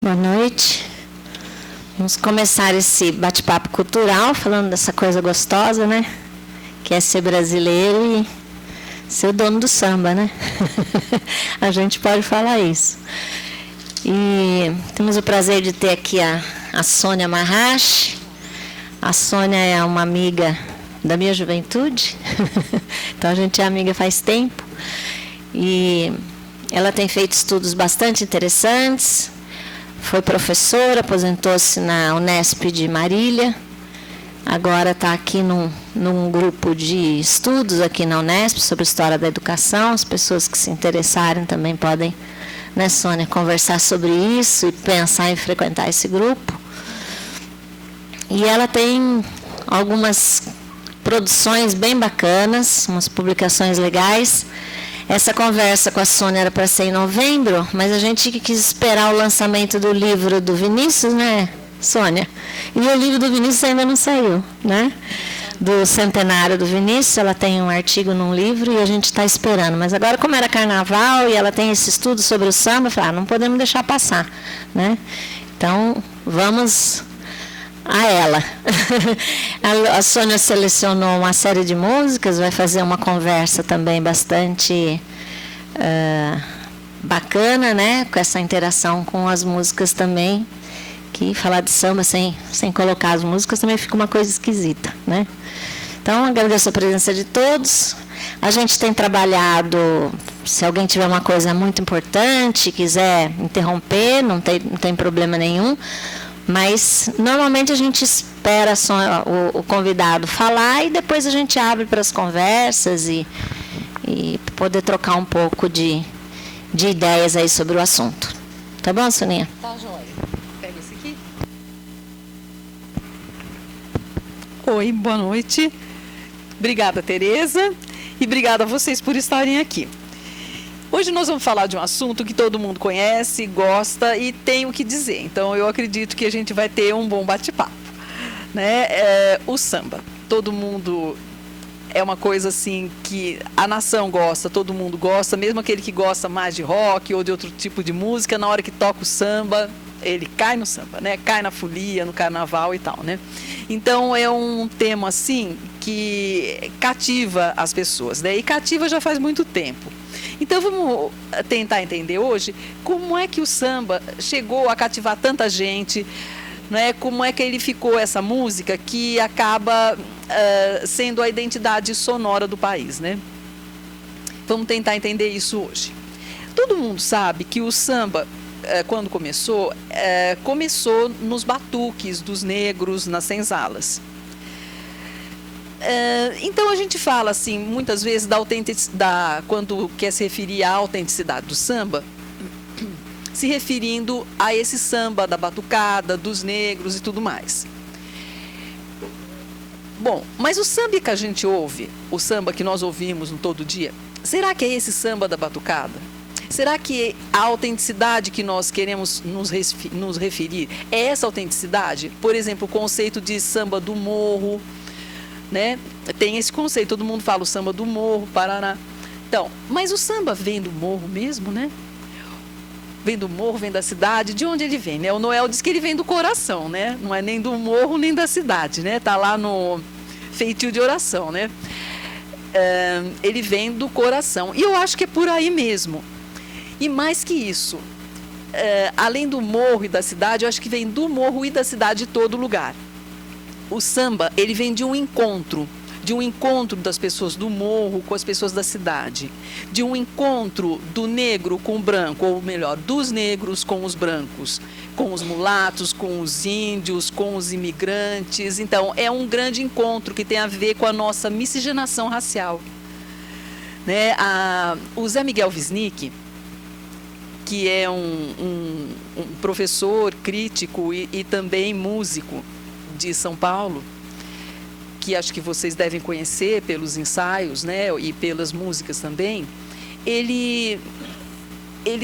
Boa noite. Vamos começar esse bate-papo cultural falando dessa coisa gostosa, né? Que é ser brasileiro e ser o dono do samba, né? A gente pode falar isso. E temos o prazer de ter aqui a Sônia Marrache. A Sônia é uma amiga da minha juventude, então a gente é amiga faz tempo. E ela tem feito estudos bastante interessantes. Foi professora, aposentou-se na Unesp de Marília. Agora está aqui num grupo de estudos aqui na Unesp sobre história da educação. As pessoas que se interessarem também podem, né, Sônia, conversar sobre isso e pensar em frequentar esse grupo. E ela tem algumas produções bem bacanas, umas publicações legais. Essa conversa com a Sônia era para ser em novembro, mas a gente quis esperar o lançamento do livro do Vinícius, né, Sônia? E o livro do Vinícius ainda não saiu, né? Do centenário do Vinícius, ela tem um artigo num livro e a gente está esperando. Mas agora, como era carnaval e ela tem esse estudo sobre o samba, eu falei, não podemos deixar passar, né? Então, vamos a ela. A Sônia selecionou uma série de músicas, vai fazer uma conversa também bastante bacana, né? Com essa interação com as músicas também, que falar de samba sem colocar as músicas também fica uma coisa esquisita, né? Então, agradeço a presença de todos. A gente tem trabalhado, se alguém tiver uma coisa muito importante, quiser interromper, não tem problema nenhum. Mas, normalmente, a gente espera só o convidado falar e depois a gente abre para as conversas e poder trocar um pouco de ideias aí sobre o assunto. Tá bom, Soninha? Tá, joia. Pega esse aqui. Oi, boa noite. Obrigada, Tereza. E obrigada a vocês por estarem aqui. Hoje nós vamos falar de um assunto que todo mundo conhece, gosta e tem o que dizer. Então, eu acredito que a gente vai ter um bom bate-papo, né? O samba. Todo mundo é uma coisa assim que a nação gosta, todo mundo gosta, mesmo aquele que gosta mais de rock ou de outro tipo de música, na hora que toca o samba, ele cai no samba, né? Cai na folia, no carnaval e tal, né? Então, é um tema assim que cativa as pessoas, né? E cativa já faz muito tempo. Então, vamos tentar entender hoje como é que o samba chegou a cativar tanta gente, né? Como é que ele ficou essa música que acaba sendo a identidade sonora do país, né? Vamos tentar entender isso hoje. Todo mundo sabe que o samba, quando começou nos batuques dos negros, nas senzalas. Então a gente fala assim, muitas vezes, quando quer se referir à autenticidade do samba, se referindo a esse samba da batucada, dos negros e tudo mais. Bom, mas o samba que a gente ouve, o samba que nós ouvimos no todo dia, será que é esse samba da batucada? Será que a autenticidade que nós queremos nos referir é essa autenticidade? Por exemplo, o conceito de samba do morro, né? Tem esse conceito, todo mundo fala o samba do morro, Paraná. Então, mas o samba vem do morro mesmo, né? Vem do morro, vem da cidade, de onde ele vem, né? O Noel diz que ele vem do coração, né? Não é nem do morro, nem da cidade, né? Tá lá no feitio de oração, né? Ele vem do coração. E eu acho que é por aí mesmo. E mais que isso, além do morro e da cidade, eu acho que vem do morro e da cidade de todo lugar. O samba, ele vem de um encontro das pessoas do morro com as pessoas da cidade, de um encontro do negro com o branco, ou melhor, dos negros com os brancos, com os mulatos, com os índios, com os imigrantes. Então, é um grande encontro que tem a ver com a nossa miscigenação racial, né? O Zé Miguel Wisnik, que é um professor crítico e também músico de São Paulo, que acho que vocês devem conhecer pelos ensaios, né, e pelas músicas também, ele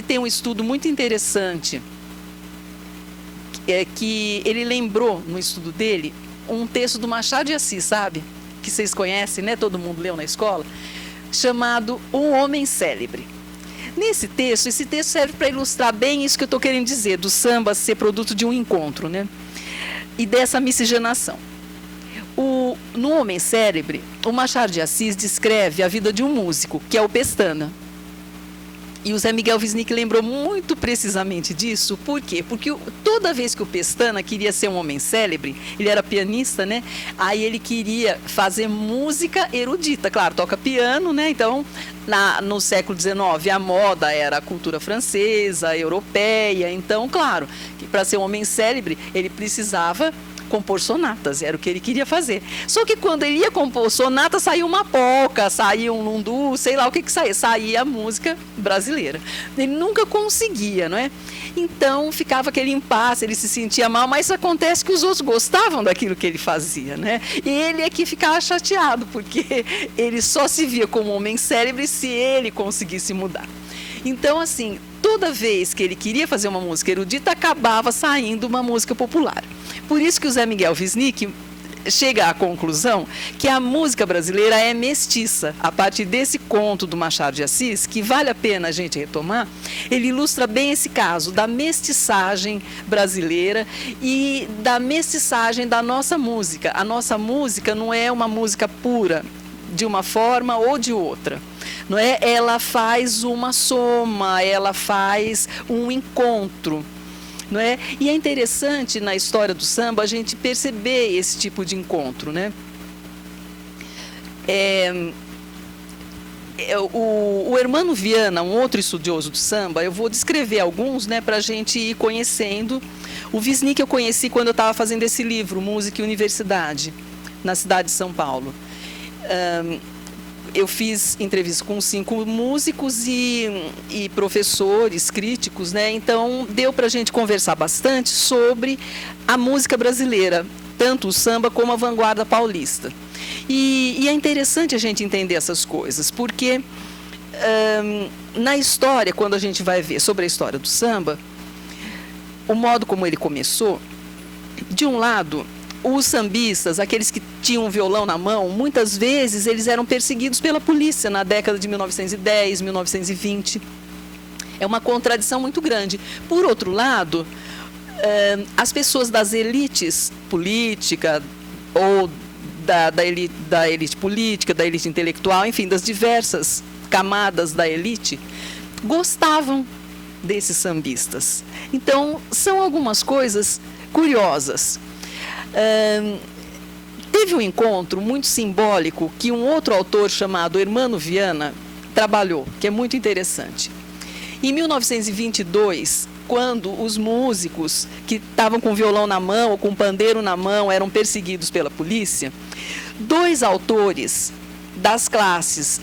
tem um estudo muito interessante, que ele lembrou no estudo dele um texto do Machado de Assis, sabe? Que vocês conhecem, né? Todo mundo leu na escola, chamado Um Homem Célebre. Nesse texto, esse texto serve para ilustrar bem isso que eu estou querendo dizer, do samba ser produto de um encontro, né? E dessa miscigenação. No Homem Célebre, o Machado de Assis descreve a vida de um músico, que é o Pestana. E o Zé Miguel Wisnik lembrou muito precisamente disso. Por quê? Porque toda vez que o Pestana queria ser um homem célebre, ele era pianista, né? Aí ele queria fazer música erudita. Claro, toca piano, né? Então, no século XIX, a moda era a cultura francesa, europeia. Então, claro, para ser um homem célebre, ele precisava compor sonatas, era o que ele queria fazer. Só que quando ele ia compor sonata, saía uma polca, saía um lundu, sei lá o que saía. Saía a música brasileira. Ele nunca conseguia, não é? Então, ficava aquele impasse, ele se sentia mal, mas acontece que os outros gostavam daquilo que ele fazia, né? E ele é que ficava chateado, porque ele só se via como homem célebre se ele conseguisse mudar. Então, assim, toda vez que ele queria fazer uma música erudita, acabava saindo uma música popular. Por isso que o Zé Miguel Wisnik chega à conclusão que a música brasileira é mestiça. A partir desse conto do Machado de Assis, que vale a pena a gente retomar, ele ilustra bem esse caso da mestiçagem brasileira e da mestiçagem da nossa música. A nossa música não é uma música pura, de uma forma ou de outra. Não é? Ela faz uma soma, ela faz um encontro. Não é? E é interessante na história do samba a gente perceber esse tipo de encontro, né? O Hermano Viana, um outro estudioso do samba, eu vou descrever alguns, né, para a gente ir conhecendo. O Wisnik eu conheci quando eu estava fazendo esse livro, Música e Universidade, na cidade de São Paulo. Eu fiz entrevista com 5 músicos e professores, críticos, né? Então, deu para a gente conversar bastante sobre a música brasileira, tanto o samba como a vanguarda paulista. E é interessante a gente entender essas coisas, porque na história, quando a gente vai ver sobre a história do samba, o modo como ele começou, de um lado, os sambistas, aqueles que tinham um violão na mão, muitas vezes eles eram perseguidos pela polícia na década de 1910, 1920. É uma contradição muito grande. Por outro lado, as pessoas das elites política ou da elite política, da elite intelectual, enfim, das diversas camadas da elite, gostavam desses sambistas. Então, são algumas coisas curiosas. Teve um encontro muito simbólico que um outro autor chamado Hermano Viana trabalhou, que é muito interessante. Em 1922, quando os músicos que estavam com violão na mão ou com pandeiro na mão eram perseguidos pela polícia, 2 autores das classes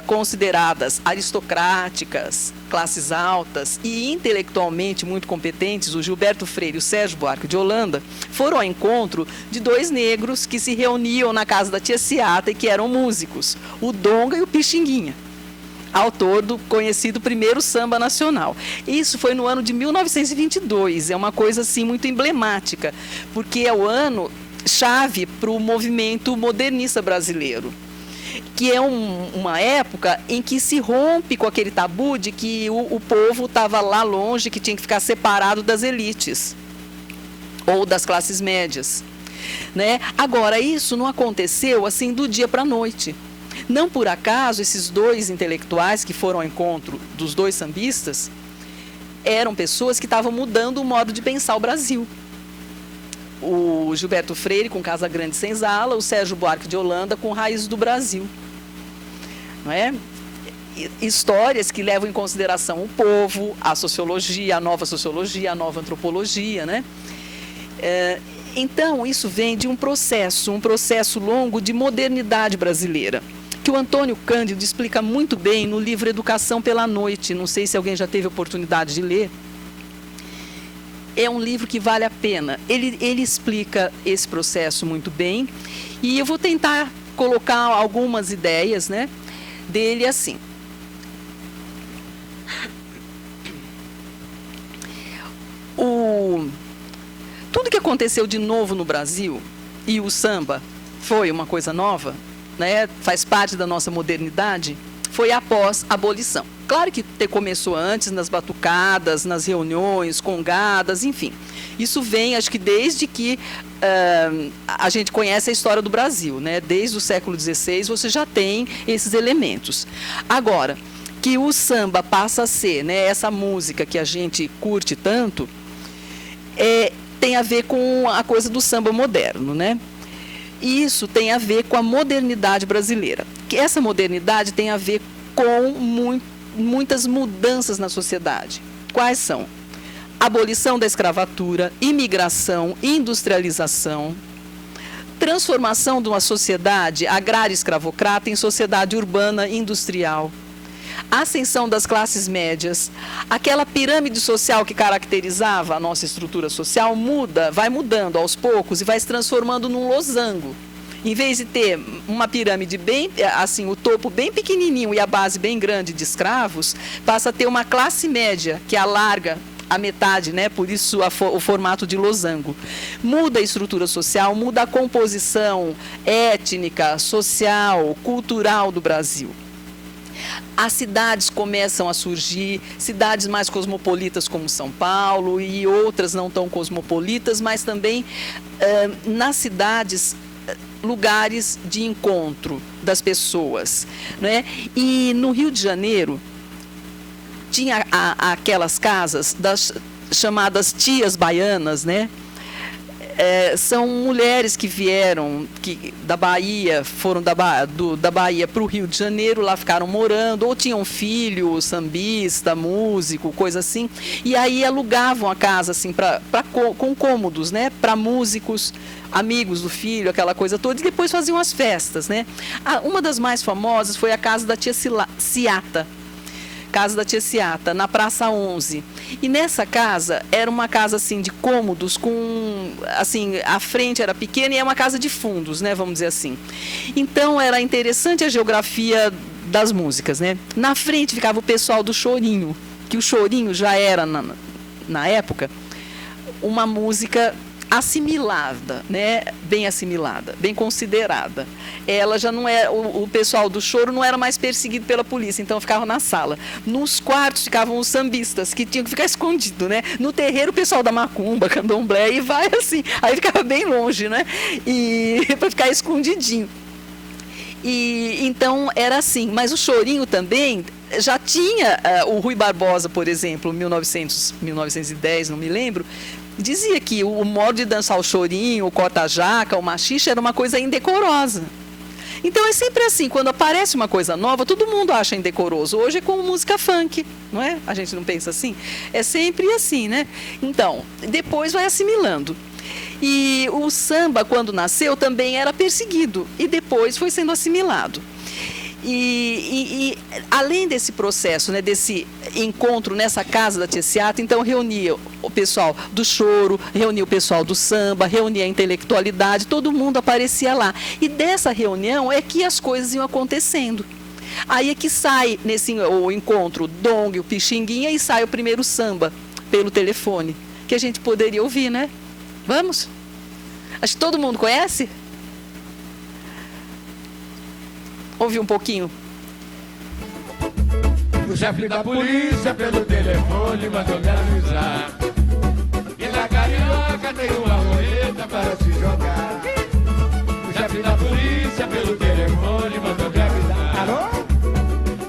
consideradas aristocráticas, classes altas e intelectualmente muito competentes, o Gilberto Freire e o Sérgio Buarque de Holanda, foram ao encontro de 2 negros que se reuniam na casa da tia Ciata e que eram músicos, o Donga e o Pixinguinha, autor do conhecido primeiro samba nacional. Isso foi no ano de 1922, é uma coisa assim muito emblemática, porque é o ano chave para o movimento modernista brasileiro, que é uma época em que se rompe com aquele tabu de que o povo estava lá longe, que tinha que ficar separado das elites ou das classes médias, né? Agora, isso não aconteceu assim do dia para a noite. Não por acaso, esses 2 intelectuais que foram ao encontro dos 2 sambistas eram pessoas que estavam mudando o modo de pensar o Brasil. O Gilberto Freire com Casa Grande e Senzala, o Sérgio Buarque de Holanda com Raízes do Brasil. Não é? Histórias que levam em consideração o povo, a sociologia, a nova antropologia, né? Então, isso vem de um processo longo de modernidade brasileira, que o Antônio Cândido explica muito bem no livro Educação pela Noite. Não sei se alguém já teve oportunidade de ler. É um livro que vale a pena. Ele explica esse processo muito bem. E eu vou tentar colocar algumas ideias, né, dele assim. Tudo que aconteceu de novo no Brasil, e o samba foi uma coisa nova, né, faz parte da nossa modernidade, foi após a abolição. Claro que começou antes, nas batucadas, nas reuniões, congadas, enfim. Isso vem, acho que desde que a gente conhece a história do Brasil, né? Desde o século XVI você já tem esses elementos. Agora, que o samba passa a ser, né, essa música que a gente curte tanto, tem a ver com a coisa do samba moderno, né? E isso tem a ver com a modernidade brasileira. Que essa modernidade tem a ver com muitas mudanças na sociedade. Quais são? Abolição da escravatura, imigração, industrialização, transformação de uma sociedade agrária escravocrata em sociedade urbana industrial, ascensão das classes médias, aquela pirâmide social que caracterizava a nossa estrutura social vai mudando aos poucos e vai se transformando num losango. Em vez de ter uma pirâmide bem, assim, o topo bem pequenininho e a base bem grande de escravos, passa a ter uma classe média que alarga a metade, né? Por isso o formato de losango. Muda a estrutura social, muda a composição étnica, social, cultural do Brasil. As cidades começam a surgir, cidades mais cosmopolitas como São Paulo e outras não tão cosmopolitas, mas também nas cidades lugares de encontro das pessoas, né? E no Rio de Janeiro tinha aquelas casas das chamadas tias baianas, né? São mulheres que vieram da Bahia, foram da Bahia para o Rio de Janeiro, lá ficaram morando, ou tinham filho, sambista, músico, coisa assim, e aí alugavam a casa assim, com cômodos, né? Para músicos, amigos do filho, aquela coisa toda, e depois faziam as festas, né? Uma das mais famosas foi a casa da tia Ciata. Casa da tia Ciata, na Praça 11. E nessa casa, era uma casa assim de cômodos, com, assim, a frente era pequena e é uma casa de fundos, né, vamos dizer assim. Então, era interessante a geografia das músicas, né? Na frente ficava o pessoal do chorinho, que o chorinho já era, na época, uma música assimilada, né? Bem assimilada, bem considerada. Ela já não é, o pessoal do choro não era mais perseguido pela polícia, então ficava na sala. Nos quartos ficavam os sambistas, que tinham que ficar escondido, né? No terreiro o pessoal da macumba, candomblé, e vai assim, aí ficava bem longe, né? E para ficar escondidinho. E então era assim, mas o chorinho também já tinha o Rui Barbosa, por exemplo, 1910, não me lembro, dizia que o modo de dançar o chorinho, o corta-jaca, o machixe era uma coisa indecorosa. Então é sempre assim, quando aparece uma coisa nova, todo mundo acha indecoroso. Hoje é como música funk, não é? A gente não pensa assim? É sempre assim, né? Então, depois vai assimilando. E o samba, quando nasceu, também era perseguido e depois foi sendo assimilado. E além desse processo, né, desse encontro nessa casa da tia Ciata, então reunia o pessoal do choro, reunia o pessoal do samba, reunia a intelectualidade, todo mundo aparecia lá. E dessa reunião é que as coisas iam acontecendo. Aí é que sai o encontro Dong, o Pixinguinha, e sai o primeiro samba pelo telefone, que a gente poderia ouvir, né? Vamos? Acho que todo mundo conhece? Ouve um pouquinho. O chefe da polícia pelo telefone mandou me avisar que na Carioca tem uma roleta para se jogar. O chefe da polícia pelo telefone mandou me avisar. Alô?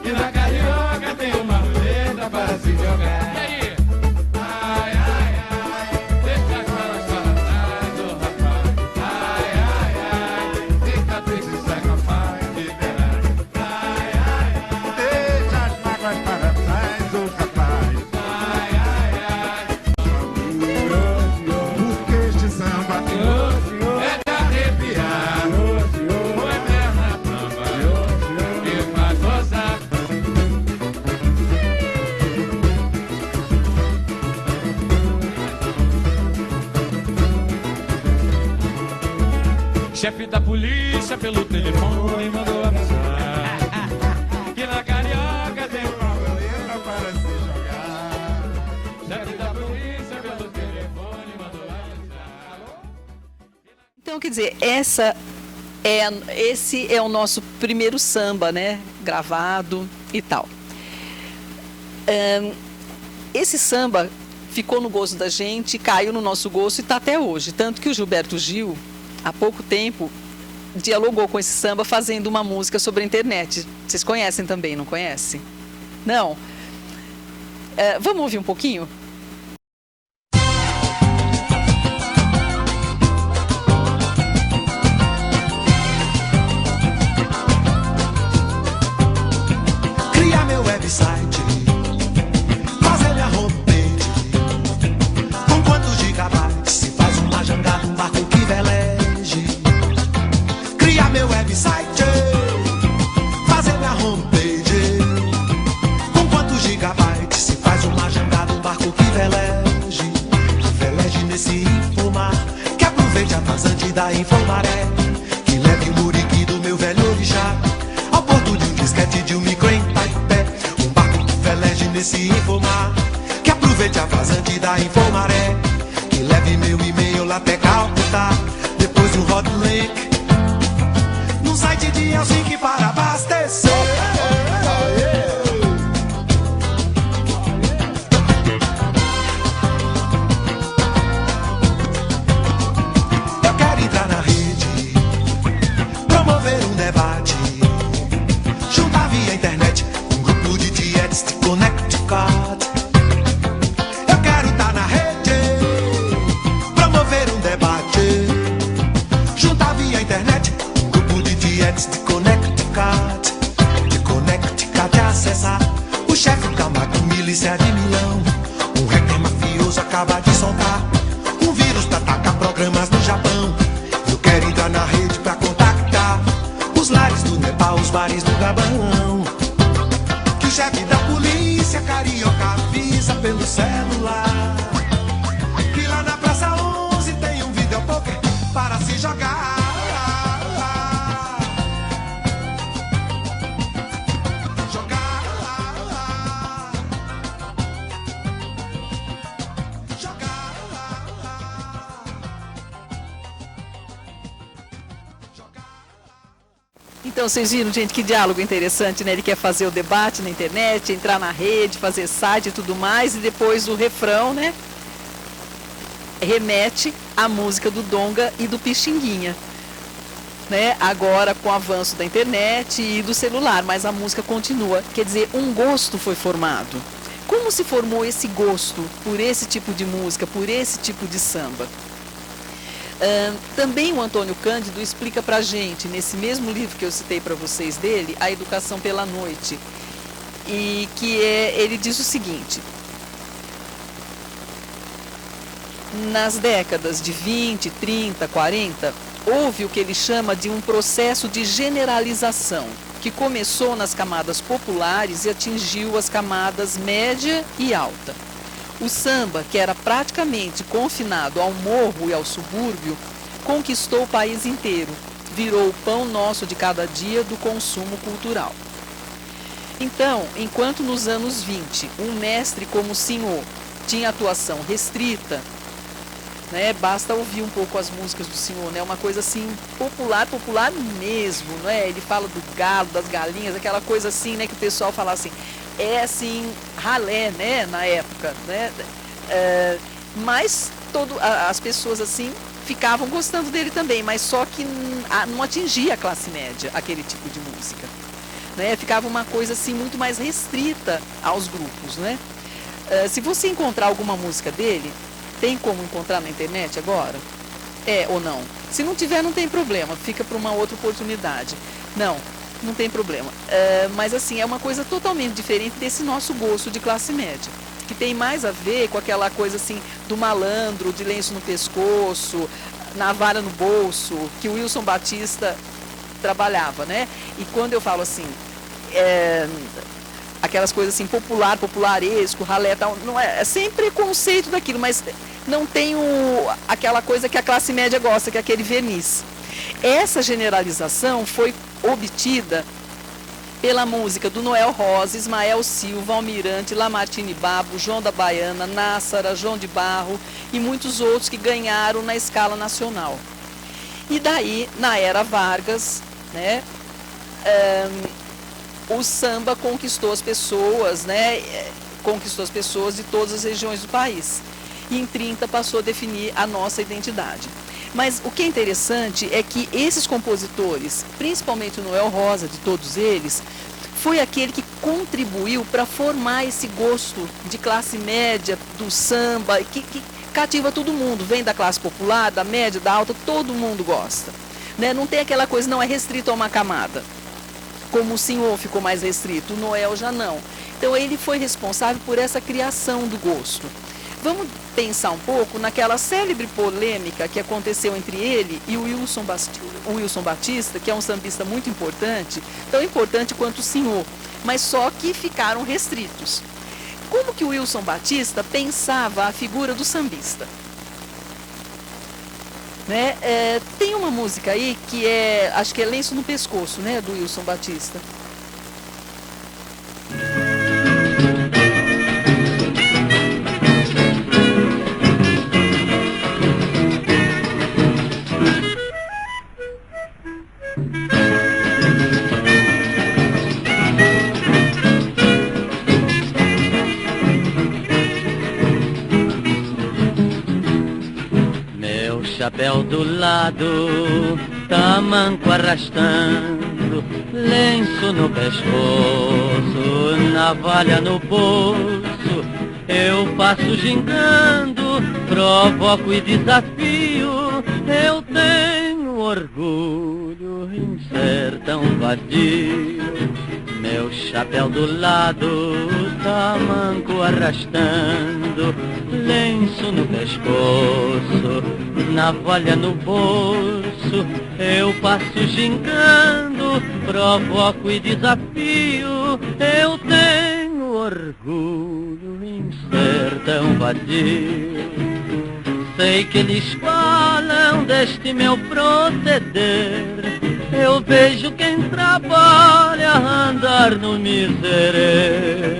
Que na Carioca tem uma roleta para se jogar. E aí? Ai, ai, ai, deixa as malas para trás, ô rapaz. Ai, ai, ai, fica triste, sai capaz de liberar. Ai, ai, ai, deixa as mágoas para trás, ô rapaz. Ai, ai, ai, porque este samba é de arrepiar. Foi perna bamba que faz gozar. Chefe da polícia pelo telefone mandou avisar que na Carioca tem uma roleta para se jogar. Chefe da polícia pelo telefone mandou avisar. Então, quer dizer, esse é o nosso primeiro samba, né? gravado e tal. Esse samba ficou no gosto da gente, caiu no nosso gosto e está até hoje. Tanto que o Gilberto Gil, há pouco tempo, dialogou com esse samba fazendo uma música sobre a internet. Vocês conhecem também, não conhecem? Não? Vamos ouvir um pouquinho? Criar meu website, fazer minha homepage. Com quantos gigabytes se faz uma jangada, um barco que veleje? Criar meu website, fazer minha homepage. Com quantos gigabytes se faz uma jangada, um barco que veleje? Que veleje nesse infomar, que aproveite a vazante da Infomaré, que leve o muriqui do meu velho orixá ao porto de um disquete de um micro em Taipé. Um barco que veleje nesse infomar, que aproveite a vazante da Infomaré, que leve meu e-mail lá até Calcutá, depois de um hot link num site de Helsinki para abastecer. Eu quero entrar na rede, promover um debate, juntar via internet um grupo de dietes de Connecticut. Eu quero estar na rede, promover um debate, juntar via internet um grupo de dietes de Connecticut. De Connecticut acessar o chefe Camargo, milícia de Milão. Um hacker mafioso acaba de soltar um vírus pra atacar programas no Japão. Eu quero entrar na rede pra contactar os lares do Nepal, os bares do Gabão. Que o chefe da polícia carioca avisa pelo celular que lá na Praça 11 tem um videopoker para se jogar. Jogar. Jogar. Então, vocês viram, gente, que diálogo interessante, né? Ele quer fazer o debate na internet, entrar na rede, fazer site e tudo mais, e depois o refrão, né? Remete à música do Donga e do Pixinguinha, né? Agora com o avanço da internet e do celular, mas a música continua. Quer dizer, um gosto foi formado. Como se formou esse gosto por esse tipo de música, por esse tipo de samba? Também o Antônio Cândido explica para a gente, nesse mesmo livro que eu citei para vocês dele, A Educação pela Noite, e que ele diz o seguinte: nas décadas de 20, 30, 40, houve o que ele chama de um processo de generalização, que começou nas camadas populares e atingiu as camadas média e alta. O samba, que era praticamente confinado ao morro e ao subúrbio, conquistou o país inteiro, virou o pão nosso de cada dia do consumo cultural. Então, enquanto nos anos 20, um mestre como o senhor tinha atuação restrita, né, basta ouvir um pouco as músicas do senhor, né, uma coisa assim, popular mesmo, né, ele fala do galo, das galinhas, aquela coisa assim, né, que o pessoal fala assim, é assim, ralé, né, na época, né, mas as pessoas assim ficavam gostando dele também, mas só que não atingia a classe média, aquele tipo de música, né, ficava uma coisa assim muito mais restrita aos grupos, né. Se você encontrar alguma música dele, tem como encontrar na internet agora? É ou não? Se não tiver, não tem problema, fica para uma outra oportunidade. Não tem problema. Mas assim, é uma coisa totalmente diferente desse nosso gosto de classe média, que tem mais a ver com aquela coisa assim do malandro, de lenço no pescoço, navalha no bolso, que o Wilson Batista trabalhava, né? E quando eu falo assim, aquelas coisas assim, popularesco, ralé, tal, não é sem preconceito daquilo, mas não tem aquela coisa que a classe média gosta, que é aquele verniz. Essa generalização foi obtida pela música do Noel Rosa, Ismael Silva, Almirante, Lamartine Babo, João da Baiana, Nássara, João de Barro e muitos outros que ganharam na escala nacional. E daí, na era Vargas, né, o samba conquistou as pessoas, né? Conquistou as pessoas de todas as regiões do país. E em 30 passou a definir a nossa identidade. Mas o que é interessante é que esses compositores, principalmente o Noel Rosa, de todos eles, foi aquele que contribuiu para formar esse gosto de classe média, do samba, que cativa todo mundo, vem da classe popular, da média, da alta, todo mundo gosta. Né? Não tem aquela coisa, não é restrito a uma camada, como o senhor ficou mais restrito, o Noel já não. Então ele foi responsável por essa criação do gosto. Vamos pensar um pouco naquela célebre polêmica que aconteceu entre ele e o Wilson Batista, que é um sambista muito importante, tão importante quanto o senhor, mas só que ficaram restritos. Como que o Wilson Batista pensava a figura do sambista? Né? Tem uma música aí que acho que é Lenço no Pescoço, né, do Wilson Batista. Chapéu do lado, tamanco arrastando, lenço no pescoço, navalha no bolso. Eu passo gingando, provoco e desafio. Eu tenho orgulho em ser tão vadio. Meu chapéu do lado, tamanco arrastando, lenço no pescoço, navalha no bolso. Eu passo gingando, provoco e desafio. Eu tenho orgulho em ser tão vadio. Sei que eles falam deste meu proceder. Eu vejo quem trabalha andar no miserê.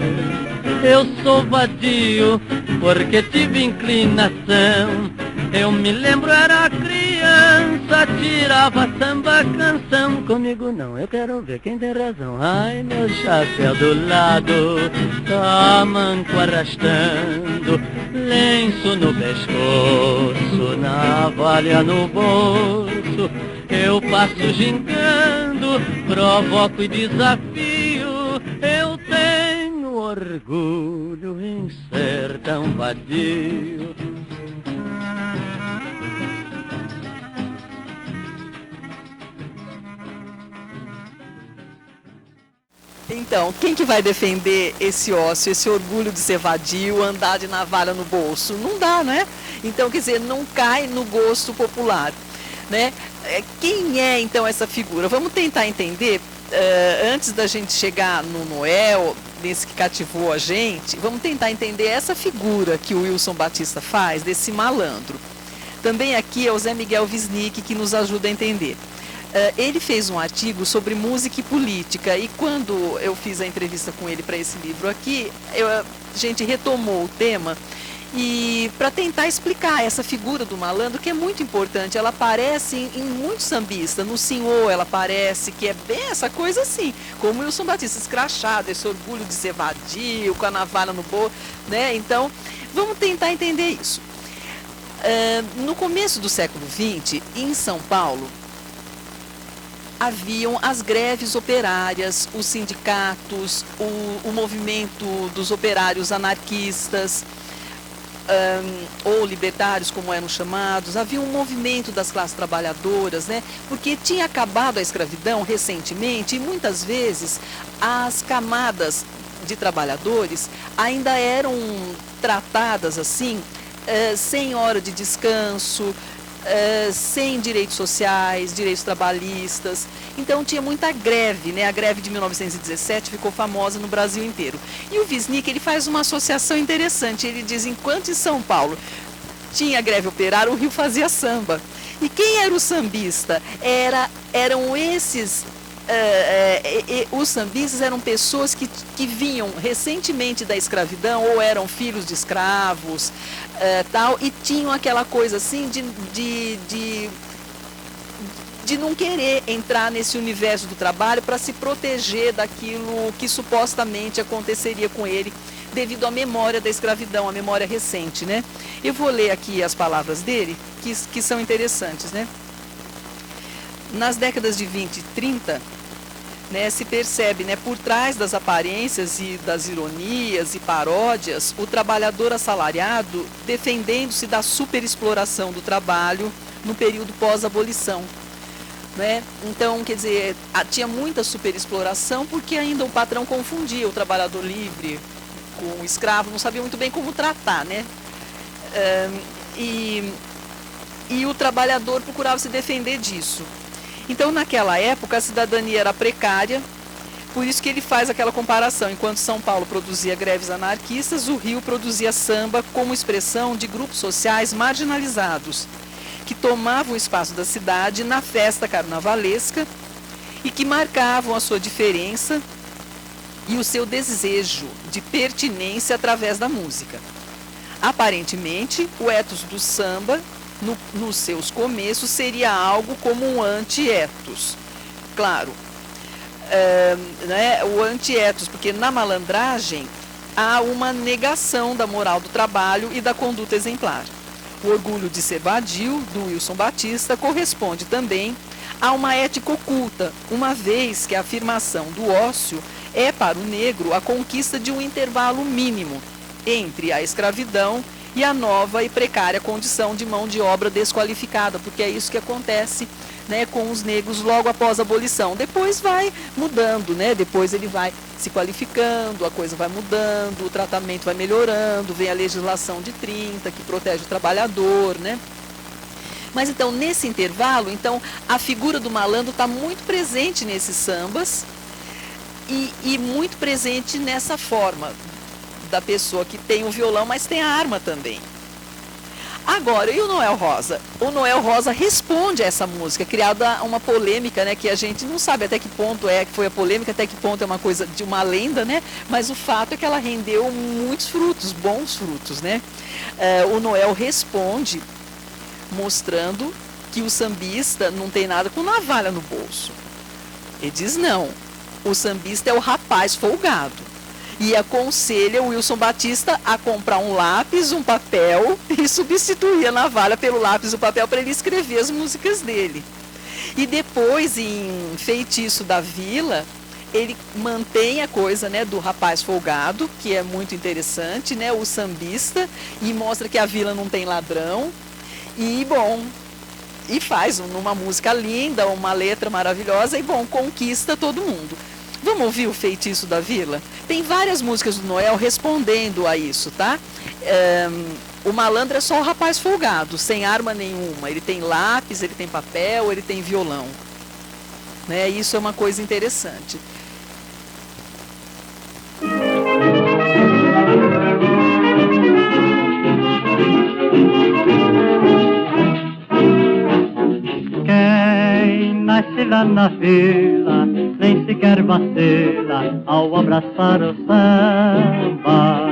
Eu sou vadio porque tive inclinação. Eu me lembro, era criança, tirava samba canção. Comigo não, eu quero ver quem tem razão. Ai, meu chapéu do lado, tamanco arrastando, lenço no pescoço, navalha no bolso. Eu passo gingando, provoco e desafio. Eu tenho orgulho em ser tão vadio. Então, quem que vai defender esse ócio, esse orgulho de ser vadio, andar de navalha no bolso? Não dá, né? Então, quer dizer, não cai no gosto popular, né? Quem é, então, essa figura? Vamos tentar entender, antes da gente chegar no Noel, nesse que cativou a gente, vamos tentar entender essa figura que o Wilson Batista faz, desse malandro. Também aqui é o Zé Miguel Wisnik que nos ajuda a entender. Ele fez um artigo sobre música e política, e quando eu fiz a entrevista com ele para esse livro aqui, a gente retomou o tema e para tentar explicar essa figura do malandro, que é muito importante. Ela aparece em muitos sambistas. No Senhor ela aparece, que é bem essa coisa assim, como o Wilson Batista, escrachado, esse orgulho de ser vadio, com a navalha no bolso, né? Então, vamos tentar entender isso. No começo do século XX, em São Paulo, haviam as greves operárias, os sindicatos, o movimento dos operários anarquistas, ou libertários, como eram chamados. Havia um movimento das classes trabalhadoras, né? Porque tinha acabado a escravidão recentemente e muitas vezes as camadas de trabalhadores ainda eram tratadas assim, sem hora de descanso, sem direitos sociais, direitos trabalhistas. Então tinha muita greve, né? A greve de 1917 ficou famosa no Brasil inteiro. E o Wisnik, ele faz uma associação interessante. Ele diz, enquanto em São Paulo tinha greve operária, o Rio fazia samba. E quem era o sambista? Eram esses... os sambistas eram pessoas que vinham recentemente da escravidão ou eram filhos de escravos, tal, e tinham aquela coisa assim de de não querer entrar nesse universo do trabalho para se proteger daquilo que supostamente aconteceria com ele devido à memória da escravidão, a memória recente, né? Eu vou ler aqui as palavras dele, que são interessantes, né? Nas décadas de 20 e 30, né, se percebe, né, por trás das aparências e das ironias e paródias, o trabalhador assalariado defendendo-se da superexploração do trabalho no período pós-abolição. Né? Então, quer dizer, tinha muita superexploração porque ainda o patrão confundia o trabalhador livre com o escravo, não sabia muito bem como tratar, né? E o trabalhador procurava se defender disso. Então, naquela época, a cidadania era precária, por isso que ele faz aquela comparação. Enquanto São Paulo produzia greves anarquistas, o Rio produzia samba como expressão de grupos sociais marginalizados, que tomavam o espaço da cidade na festa carnavalesca e que marcavam a sua diferença e o seu desejo de pertinência através da música. Aparentemente, o ethos do samba, nos seus começos, seria algo como um anti-ethos. Claro, né, o anti-ethos, porque na malandragem há uma negação da moral do trabalho e da conduta exemplar. O orgulho de ser vadio, do Wilson Batista, corresponde também a uma ética oculta, uma vez que a afirmação do ócio é para o negro a conquista de um intervalo mínimo entre a escravidão e a nova e precária condição de mão de obra desqualificada, porque é isso que acontece, né, com os negros logo após a abolição. Depois vai mudando, né? Depois ele vai se qualificando, a coisa vai mudando, o tratamento vai melhorando, vem a legislação de 30 que protege o trabalhador, né? Mas então, nesse intervalo, então, a figura do malandro está muito presente nesses sambas e muito presente nessa forma da pessoa que tem o violão, mas tem a arma também. Agora, e o Noel Rosa? O Noel Rosa responde a essa música, criada uma polêmica, né, que a gente não sabe até que ponto que foi a polêmica, até que ponto é uma coisa de uma lenda, né? Mas o fato é que ela rendeu muitos frutos, bons frutos, né? O Noel responde mostrando que o sambista não tem nada com navalha no bolso. Ele diz não, o sambista é o rapaz folgado. E aconselha o Wilson Batista a comprar um lápis, um papel e substituir a navalha pelo lápis e o papel para ele escrever as músicas dele. E depois, em Feitiço da Vila, ele mantém a coisa, né, do rapaz folgado, que é muito interessante, né, o sambista, e mostra que a vila não tem ladrão. E, bom, e faz uma música linda, uma letra maravilhosa e, bom, conquista todo mundo. Vamos ouvir o Feitiço da Vila? Tem várias músicas do Noel respondendo a isso, tá? O malandro é só o rapaz folgado, sem arma nenhuma. Ele tem lápis, ele tem papel, ele tem violão. Né? Isso é uma coisa interessante. Quem nasce lá na vila nem sequer vacila ao abraçar o samba,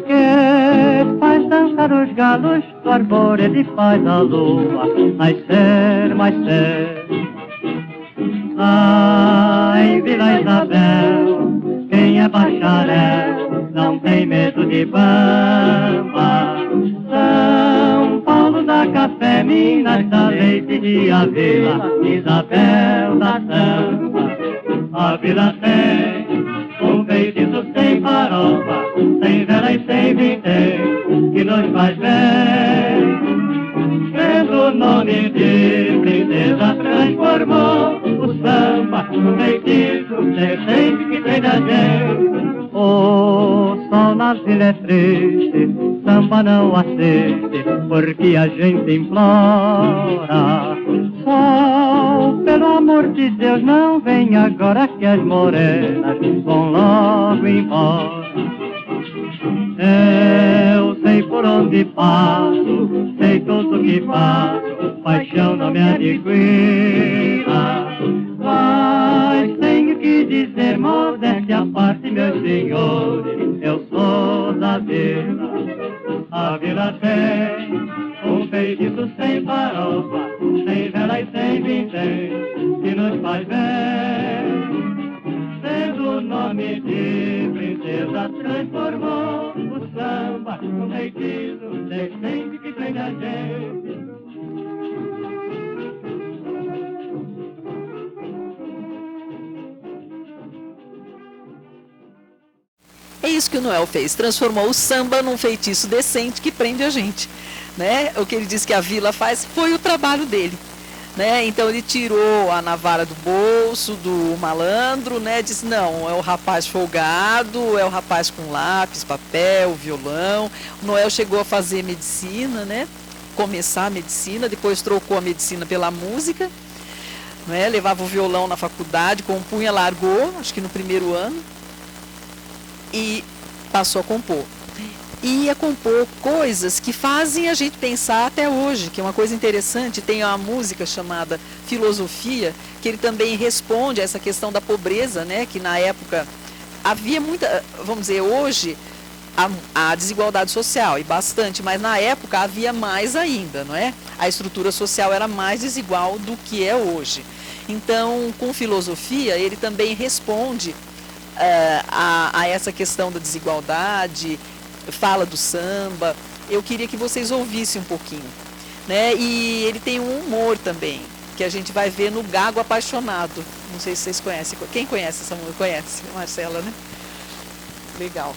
que faz dançar os galos do arvoredo e faz a lua nascer mais cedo. Em Vila Isabel, quem é bacharel não tem medo de bamba. São Paulo dá café, Minas dá leite de Avila, Isabel dá samba. A vila tem um feitiço sem farofa, sem vela e sem vintém, que nos faz bem. Pelo nome de princesa transformou o samba no feitiço decente que tem da gente. O sol na vila é triste, samba não assiste, porque a gente implora. Sol, pelo amor de Deus, não vem agora que as morenas vão logo embora. Eu sei por onde passo, sei tudo que faço, paixão não me adquira. Mas tenho que dizer, modéstia à parte, meus senhores, eu sou da vila. A vila tem um feitiço sem farofa, sem vela e sem tem vintém que nos faz bem. Sendo o nome de princesa, transformou o samba num feitiço decente que prende a gente. É isso que o Noel fez, transformou o samba num feitiço decente que prende a gente, né? O que ele disse que a vila faz foi o trabalho dele, né? Então ele tirou a navalha do bolso do malandro, né? Disse, não, é o rapaz folgado, é o rapaz com lápis, papel, violão. O Noel chegou a fazer medicina, né? Começar a medicina, depois trocou a medicina pela música, né? Levava o violão na faculdade, compunha, largou, acho que no primeiro ano, e passou a compor. E ia compor coisas que fazem a gente pensar até hoje, que é uma coisa interessante. Tem uma música chamada Filosofia, que ele também responde a essa questão da pobreza, né? Que na época havia muita, vamos dizer, hoje a desigualdade social, e bastante, mas na época havia mais ainda, não é? A estrutura social era mais desigual do que é hoje. Então, com Filosofia, ele também responde a essa questão da desigualdade, fala do samba. Eu queria que vocês ouvissem um pouquinho, né? E ele tem um humor também, que a gente vai ver no Gago Apaixonado. Não sei se vocês conhecem. Quem conhece essa música? Conhece? Marcela, né? Legal.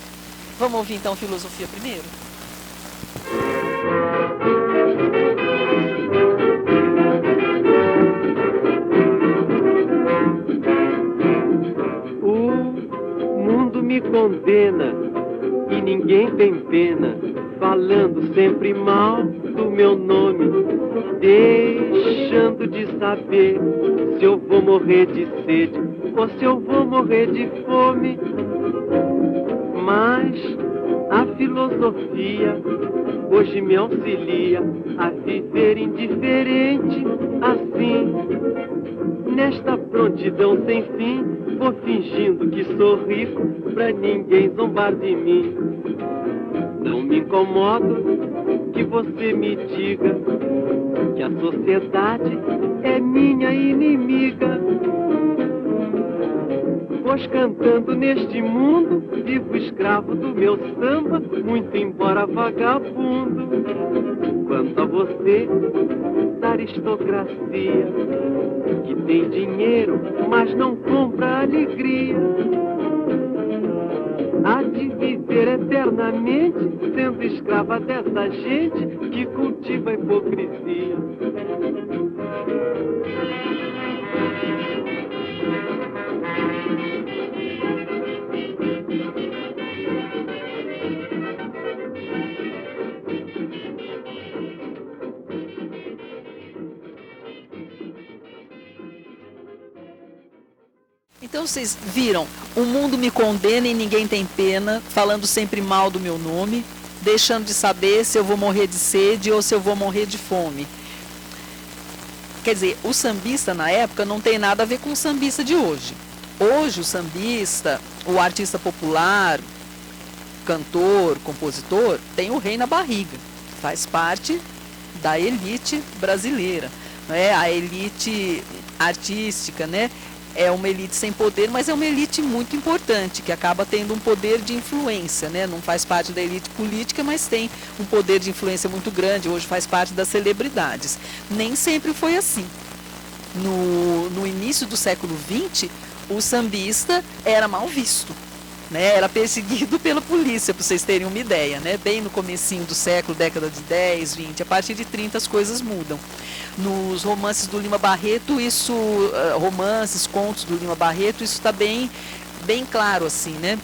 Vamos ouvir então Filosofia primeiro? O mundo me condena e ninguém tem pena, falando sempre mal do meu nome, deixando de saber se eu vou morrer de sede ou se eu vou morrer de fome. Mas a filosofia hoje me auxilia a viver indiferente assim. Nesta prontidão sem fim, vou fingindo que sou rico pra ninguém zombar de mim. Não me incomodo que você me diga que a sociedade é minha inimiga, pois cantando neste mundo vivo escravo do meu samba, muito embora vagabundo. Quanto a você, da aristocracia, que tem dinheiro, mas não compra alegria, há de viver eternamente sendo escrava dessa gente que cultiva a hipocrisia. Então vocês viram, o mundo me condena e ninguém tem pena, falando sempre mal do meu nome, deixando de saber se eu vou morrer de sede ou se eu vou morrer de fome. Quer dizer, o sambista na época não tem nada a ver com o sambista de hoje. Hoje o sambista, o artista popular, cantor, compositor, tem o rei na barriga, faz parte da elite brasileira, né? A elite artística, né? É uma elite sem poder, mas é uma elite muito importante, que acaba tendo um poder de influência, né? Não faz parte da elite política, mas tem um poder de influência muito grande, hoje faz parte das celebridades. Nem sempre foi assim. No início do século XX, o sambista era mal visto, né? Era perseguido pela polícia, para vocês terem uma ideia, né? Bem no comecinho do século, década de 10, 20, a partir de 30 as coisas mudam. Nos romances do Lima Barreto, isso, romances, contos do Lima Barreto, isso está bem claro, assim, né?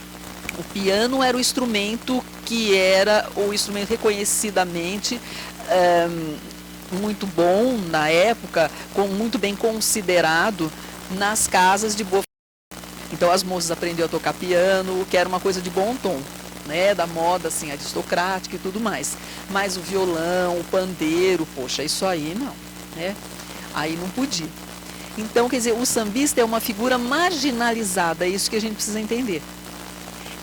O piano era o instrumento que era o instrumento reconhecidamente muito bom na época, muito bem considerado nas casas de boa. Então as moças aprendiam a tocar piano, que era uma coisa de bom tom, né, da moda assim aristocrática e tudo mais. Mas o violão, o pandeiro, poxa, isso aí não, né? Aí não podia. Então, quer dizer, o sambista é uma figura marginalizada, é isso que a gente precisa entender.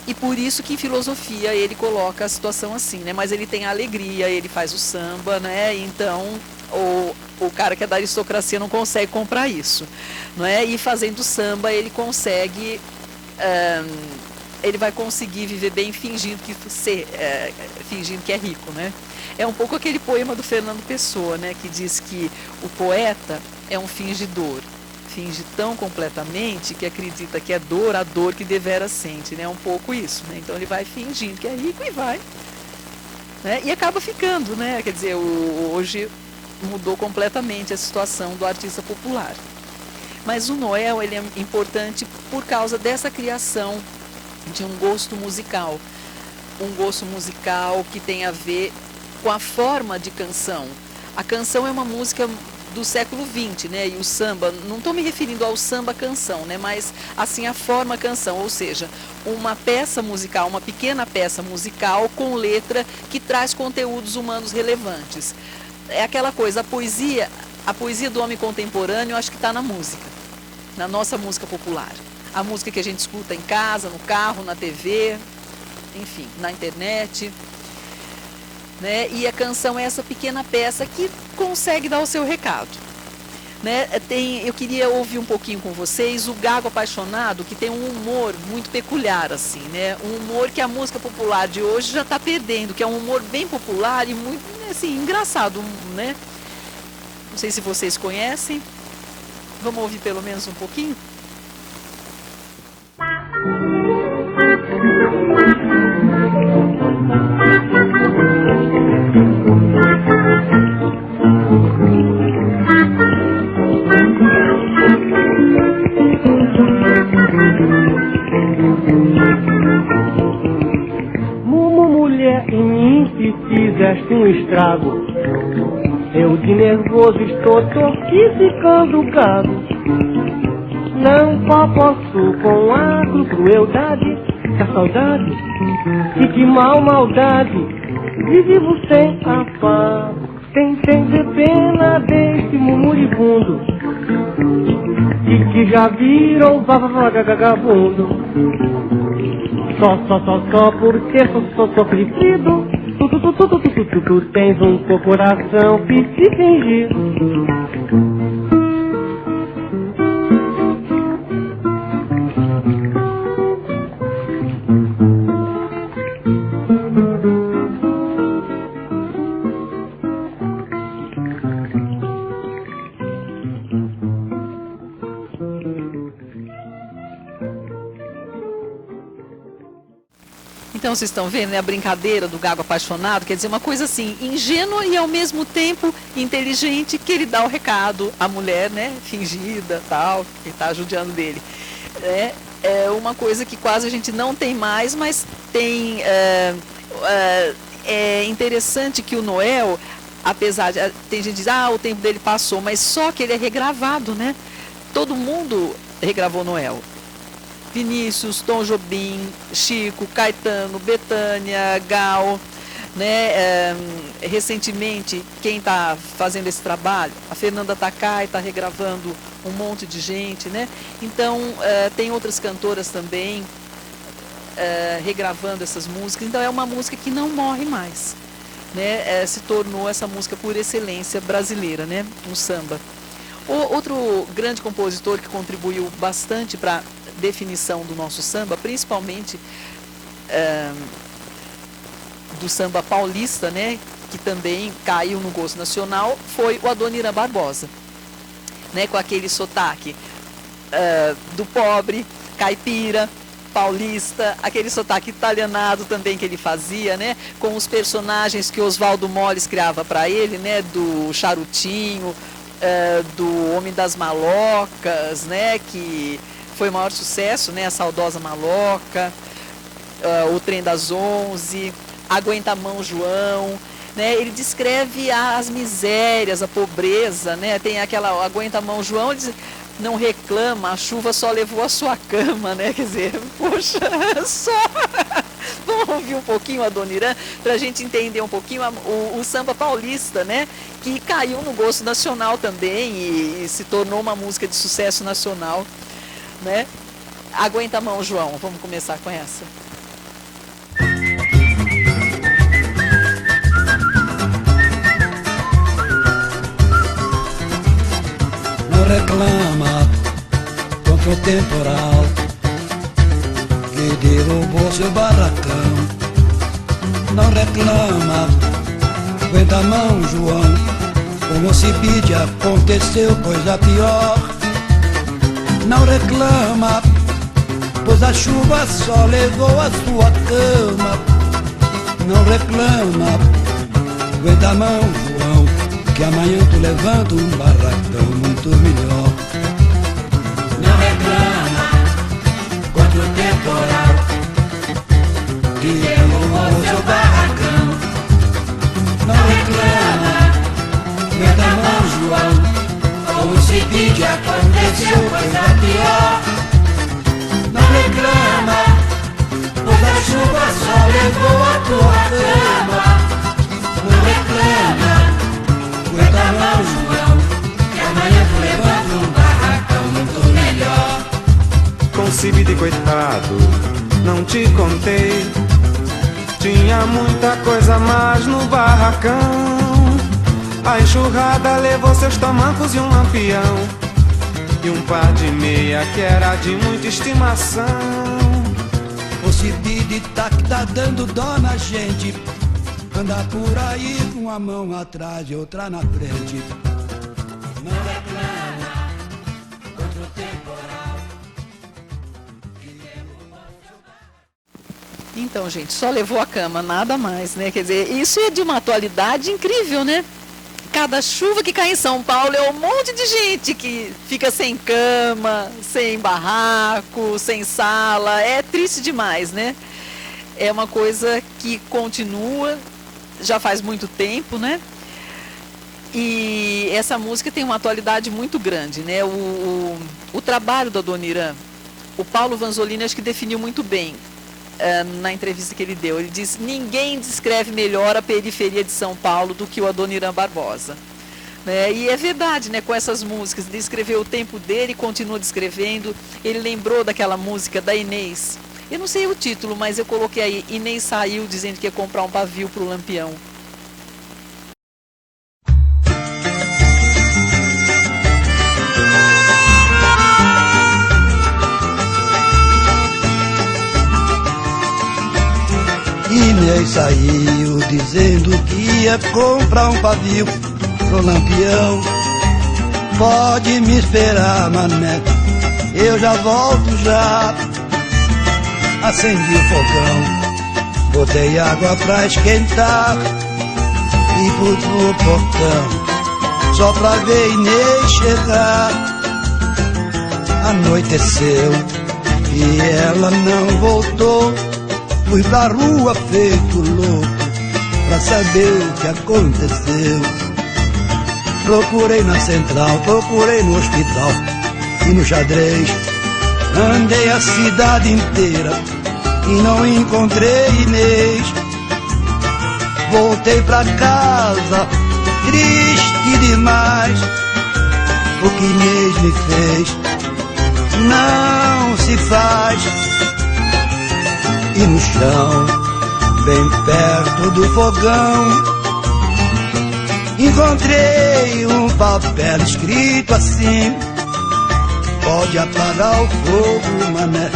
E por isso que em Filosofia ele coloca a situação assim, né? Mas ele tem a alegria, ele faz o samba, né? Então, o cara que é da aristocracia não consegue comprar isso, não é? E fazendo samba ele consegue, ele vai conseguir viver bem fingindo que é rico, né? É um pouco aquele poema do Fernando Pessoa, né? Que diz que o poeta é um fingidor, finge tão completamente que acredita que é dor a dor que devera sente, né? É um pouco isso, né? Então ele vai fingindo que é rico e vai, né? E acaba ficando, né? Quer dizer, hoje mudou completamente a situação do artista popular. Mas o Noel, ele é importante por causa dessa criação de um gosto musical que tem a ver com a forma de canção. A canção é uma música do século XX, né? E o samba, não estou me referindo ao samba-canção, né? Mas assim a forma canção, ou seja, uma peça musical, uma pequena peça musical com letra que traz conteúdos humanos relevantes. É aquela coisa, a poesia do homem contemporâneo, eu acho que está na música, na nossa música popular. A música que a gente escuta em casa, no carro, na TV, enfim, na internet, né? E a canção é essa pequena peça que consegue dar o seu recado, né? Eu queria ouvir um pouquinho com vocês o Gago Apaixonado, que tem um humor muito peculiar, assim, né? Um humor que a música popular de hoje já está perdendo, que é um humor bem popular e muito, assim, engraçado, né? Não sei se vocês conhecem. Vamos ouvir pelo menos um pouquinho? Mulher, em mim se fizeste um estrago. Eu de nervoso estou ficando gago. Não posso com a crueldade da saudade e de maldade. E vivo sem afago, sem ter pena desse moribundo que já virou vagabundo. Só porque sou sofrido. Tu tens um coração que se fingir. Então vocês estão vendo, né, a brincadeira do Gago Apaixonado, quer dizer, uma coisa assim, ingênua e ao mesmo tempo inteligente, que ele dá o recado à mulher, né, fingida, tal, que está judiando dele. É uma coisa que quase a gente não tem mais, mas tem... é interessante que o Noel, apesar de... Tem gente que diz, o tempo dele passou, mas só que ele é regravado, né? Todo mundo regravou Noel. Vinícius, Tom Jobim, Chico, Caetano, Bethânia, Gal, né? Recentemente, quem está fazendo esse trabalho? A Fernanda Takai está regravando um monte de gente, né? Então, tem outras cantoras também regravando essas músicas. Então, é uma música que não morre mais, né? Se tornou essa música por excelência brasileira, né? Um samba. Outro grande compositor que contribuiu bastante para a definição do nosso samba, principalmente do samba paulista, né, que também caiu no gosto nacional, foi o Adoniran Barbosa, né, com aquele sotaque do pobre, caipira, paulista, aquele sotaque italianado também que ele fazia, né, com os personagens que Oswaldo Molles criava para ele, né, do Charutinho, do Homem das Malocas, né, que foi o maior sucesso, né, a saudosa Maloca, o Trem das 11, Aguenta a Mão João, né, ele descreve as misérias, a pobreza, né, tem aquela Aguenta a Mão João, ele diz, não reclama, a chuva só levou a sua cama, né, quer dizer, poxa, só... Vamos ouvir um pouquinho a Adoniran para a gente entender um pouquinho o samba paulista, né? Que caiu no gosto nacional também e se tornou uma música de sucesso nacional, né? Aguenta a Mão, João. Vamos começar com essa. reclama contra o temporal que derrubou seu barracão. Não reclama, aguenta a mão, João. Com o Cibite aconteceu coisa pior. Não reclama, pois a chuva só levou a sua cama. Não reclama, aguenta a mão, João, que amanhã tu levanta um barracão muito melhor. Não reclama contra o temporal que derrubou seu barracão. Não reclama, aguenta a mão, João, Com o Cibite aconteceu coisa pior. não reclama, Pois a chuva só levou a tua cama. Não reclama, aguenta a mão, João, que amanhã tu levanta um barracão muito melhor. Com Cibite, coitado, não te contei. Tinha muita coisa mais no barracão. A enxurrada levou seus tamancos e um lampião, e um par de meia que era de muita estimação. o Cibite tá que tá dando dó na gente. Anda por aí com a mão atrás e outra na frente. Não reclama contra o temporal. Então, gente, só levou a cama, nada mais, né? Quer dizer, isso é de uma atualidade incrível, né? Cada chuva que cai em São Paulo é um monte de gente que fica sem cama, sem barraco, sem sala. É triste demais, né? É uma coisa que continua, já faz muito tempo, né? E essa música tem uma atualidade muito grande, né? O trabalho da Adoniran, o Paulo Vanzolini acho que definiu muito bem na entrevista que ele deu. Ele diz: ninguém descreve melhor a periferia de São Paulo do que o Adoniran Barbosa, né? E é verdade, né? Com essas músicas, ele escreveu o tempo dele e continua descrevendo. Ele lembrou daquela música da Inês, eu não sei o título, mas eu coloquei aí: Inês saiu dizendo que ia comprar um pavio para o Lampião. Inês saiu dizendo que ia comprar um pavio pro Lampião. Pode me esperar, mané, eu já volto já. Acendi o fogão, botei água pra esquentar e fui pro portão só pra ver Inês chegar. Anoiteceu e ela não voltou. Fui pra rua feito louco pra saber o que aconteceu. Procurei na central, procurei no hospital e no xadrez. Andei a cidade inteira e não encontrei Inês. Voltei pra casa, triste demais. O que Inês me fez não se faz. E no chão, bem perto do fogão, encontrei um papel escrito assim: pode apagar o fogo, mané,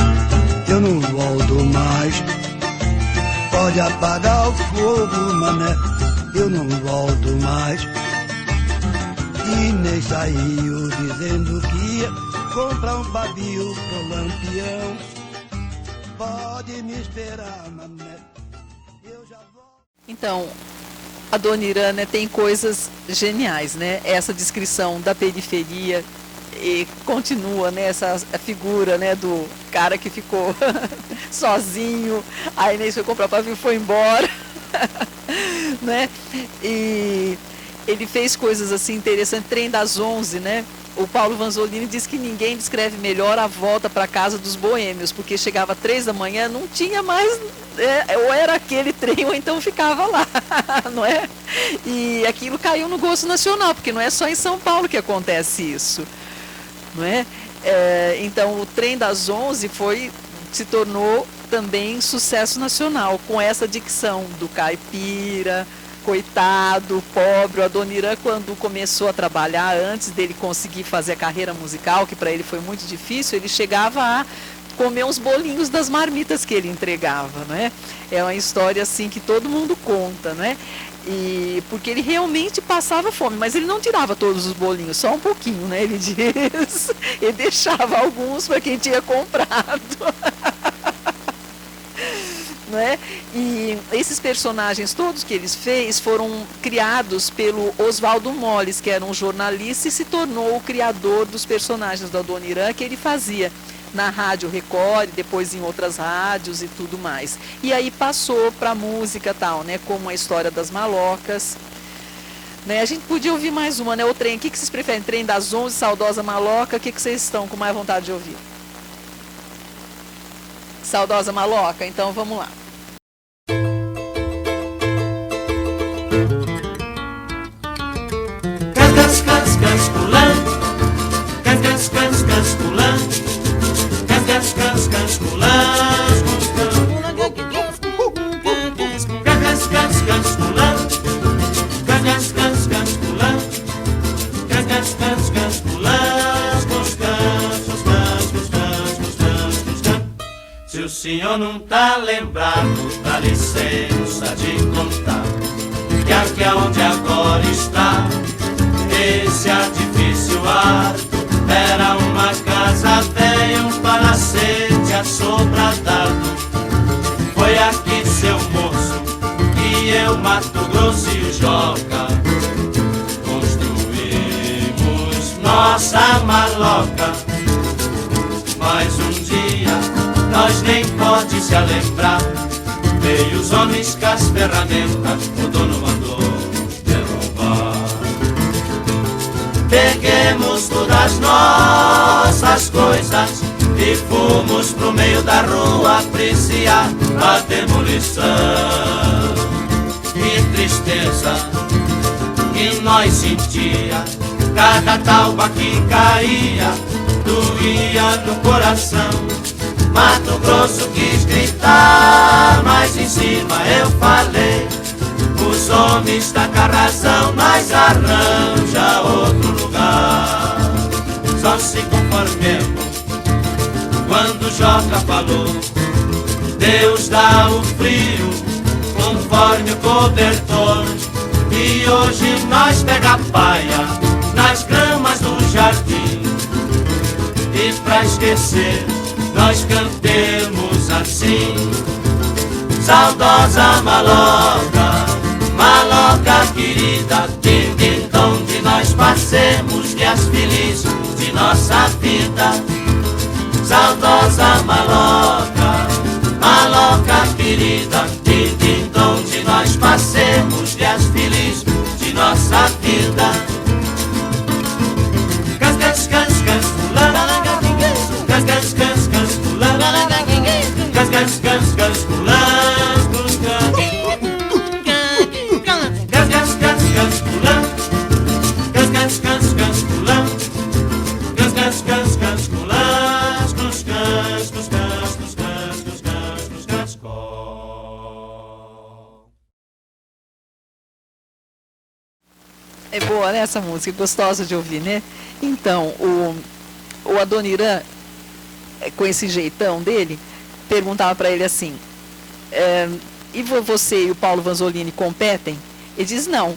eu não volto mais. Pode apagar o fogo, mané, eu não volto mais. Inês saiu dizendo que ia comprar um pavio pro Lampião. Pode me esperar, mané, eu já volto. Então, a Adoniran, né, tem coisas geniais, né? Essa descrição da periferia e continua, né, essa figura, né, do cara que ficou sozinho, a Inês foi comprar pavio e foi embora, né? E ele fez coisas assim interessantes, Trem das 11, né? O Paulo Vanzolini diz que ninguém descreve melhor a volta para casa dos boêmios, porque chegava 3 da manhã, não tinha mais, ou era aquele trem ou então ficava lá, não é? E aquilo caiu no gosto nacional, porque não é só em São Paulo que acontece isso, não é? Então o Trem das 11 se tornou também sucesso nacional, com essa dicção do caipira, coitado, pobre. O Adoniran, quando começou a trabalhar, antes dele conseguir fazer a carreira musical, que para ele foi muito difícil, ele chegava a comer uns bolinhos das marmitas que ele entregava, né? É uma história assim que todo mundo conta, né? E porque ele realmente passava fome, mas ele não tirava todos os bolinhos, só um pouquinho, né? Ele diz, ele deixava alguns para quem tinha comprado. Não é? E esses personagens todos que ele fez foram criados pelo Oswaldo Molles, que era um jornalista e se tornou o criador dos personagens do Adoniran, que ele fazia na Rádio Record, depois em outras rádios e tudo mais. E aí passou para música tal, né? Como a história das malocas. Né? A gente podia ouvir mais uma, né? O trem, o que vocês preferem? Trem das 11, Saudosa Maloca, o que vocês estão com mais vontade de ouvir? Saudosa Maloca? Então vamos lá. Cas, cas, cas, culante. Cas, cas, cas, cas, culante. Cas, cas, cas, cas, culante. Cas, cas, cas, cas, culante. Cas, cas, cas, cas, culante. Cas, cas, cas, cas, culante. Se o senhor não tá lembrado, dá licença de contar que aqui onde agora está esse edifício alto era uma casa velha, um palacete assobradado. Foi aqui, seu moço, que eu, Mato Grosso e o Joca construímos nossa maloca. Mas um dia nós nem pode se lembrar. Veio os homens com as ferramentas, o dono mandou derrubar. Peguemos todas as nossas coisas e fomos pro meio da rua apreciar a demolição. Que tristeza que nós sentia, cada talba que caía doía no coração. Mato Grosso quis gritar, mas em cima eu falei: os homens tá com a razão, mas arranja outro lugar. Só se conformemos quando o Joca falou: Deus dá o frio conforme o cobertor. E hoje nós pega a paia nas gramas do jardim. E pra esquecer nós cantemos assim: saudosa maloca, maloca querida, din, din, onde nós passemos dias felizes de nossa vida. Saudosa maloca, maloca querida, din, din, onde nós passemos dias felizes de nossa vida. Cas, cas, cas, cas, fulana. Cas, cas, cas, cas, fulana. Cas, cas, cas, cas, fulana. Cas, cas, cas, cas, fulana. Cas, cas, cas, cas, fulana. Cas, cas, cas, cas, fulana. Cus, cas, cus, cas, cus, cas, cus, cas, cus, cas, co. É boa, né, essa música? Gostosa de ouvir, né? Então, o Adoniran, com esse jeitão dele, perguntava para ele assim: e você e o Paulo Vanzolini competem? Ele diz: não.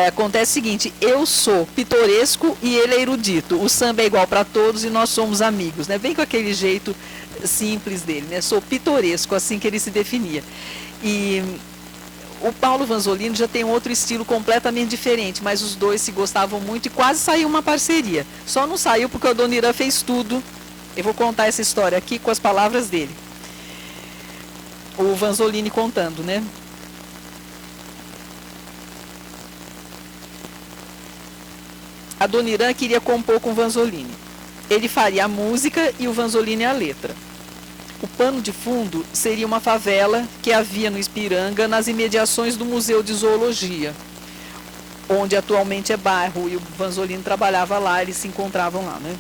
Acontece o seguinte: eu sou pitoresco e ele é erudito. O samba é igual para todos e nós somos amigos, né? Bem com aquele jeito simples dele, né? Sou pitoresco, assim que ele se definia. E o Paulo Vanzolini já tem outro estilo completamente diferente, mas os dois se gostavam muito e quase saiu uma parceria. Só não saiu porque o Adoniran fez tudo. Eu vou contar essa história aqui com as palavras dele. O Vanzolini contando, né? Adoniran queria compor com o Vanzolini. Ele faria a música e o Vanzolini a letra. O pano de fundo seria uma favela que havia no Ipiranga, nas imediações do Museu de Zoologia, onde atualmente é bairro, e o Vanzolini trabalhava lá, eles se encontravam lá, né?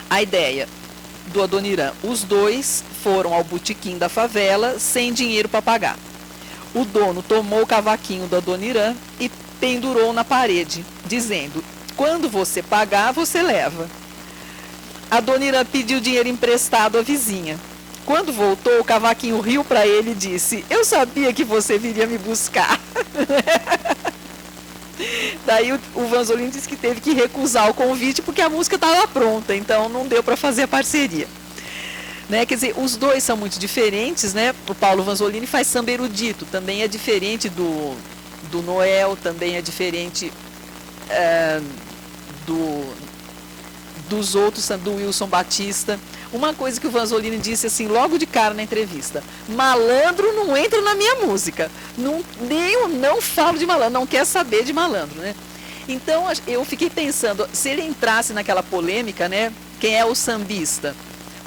A ideia do Adoniran: os dois foram ao botequim da favela sem dinheiro para pagar. O dono tomou o cavaquinho da Dona Irã e pendurou na parede, dizendo: quando você pagar, você leva. A Dona Irã pediu dinheiro emprestado à vizinha. Quando voltou, o cavaquinho riu para ele e disse: eu sabia que você viria me buscar. Daí o Vanzolini disse que teve que recusar o convite porque a música estava pronta, então não deu para fazer a parceria. Né? Quer dizer, os dois são muito diferentes, né? O Paulo Vanzolini faz samba erudito, também é diferente do Noel, também é diferente dos outros, do Wilson Batista. Uma coisa que o Vanzolini disse assim, logo de cara na entrevista: malandro não entra na minha música, não falo de malandro, não quer saber de malandro, né? Então eu fiquei pensando, se ele entrasse naquela polêmica, né? Quem é o sambista?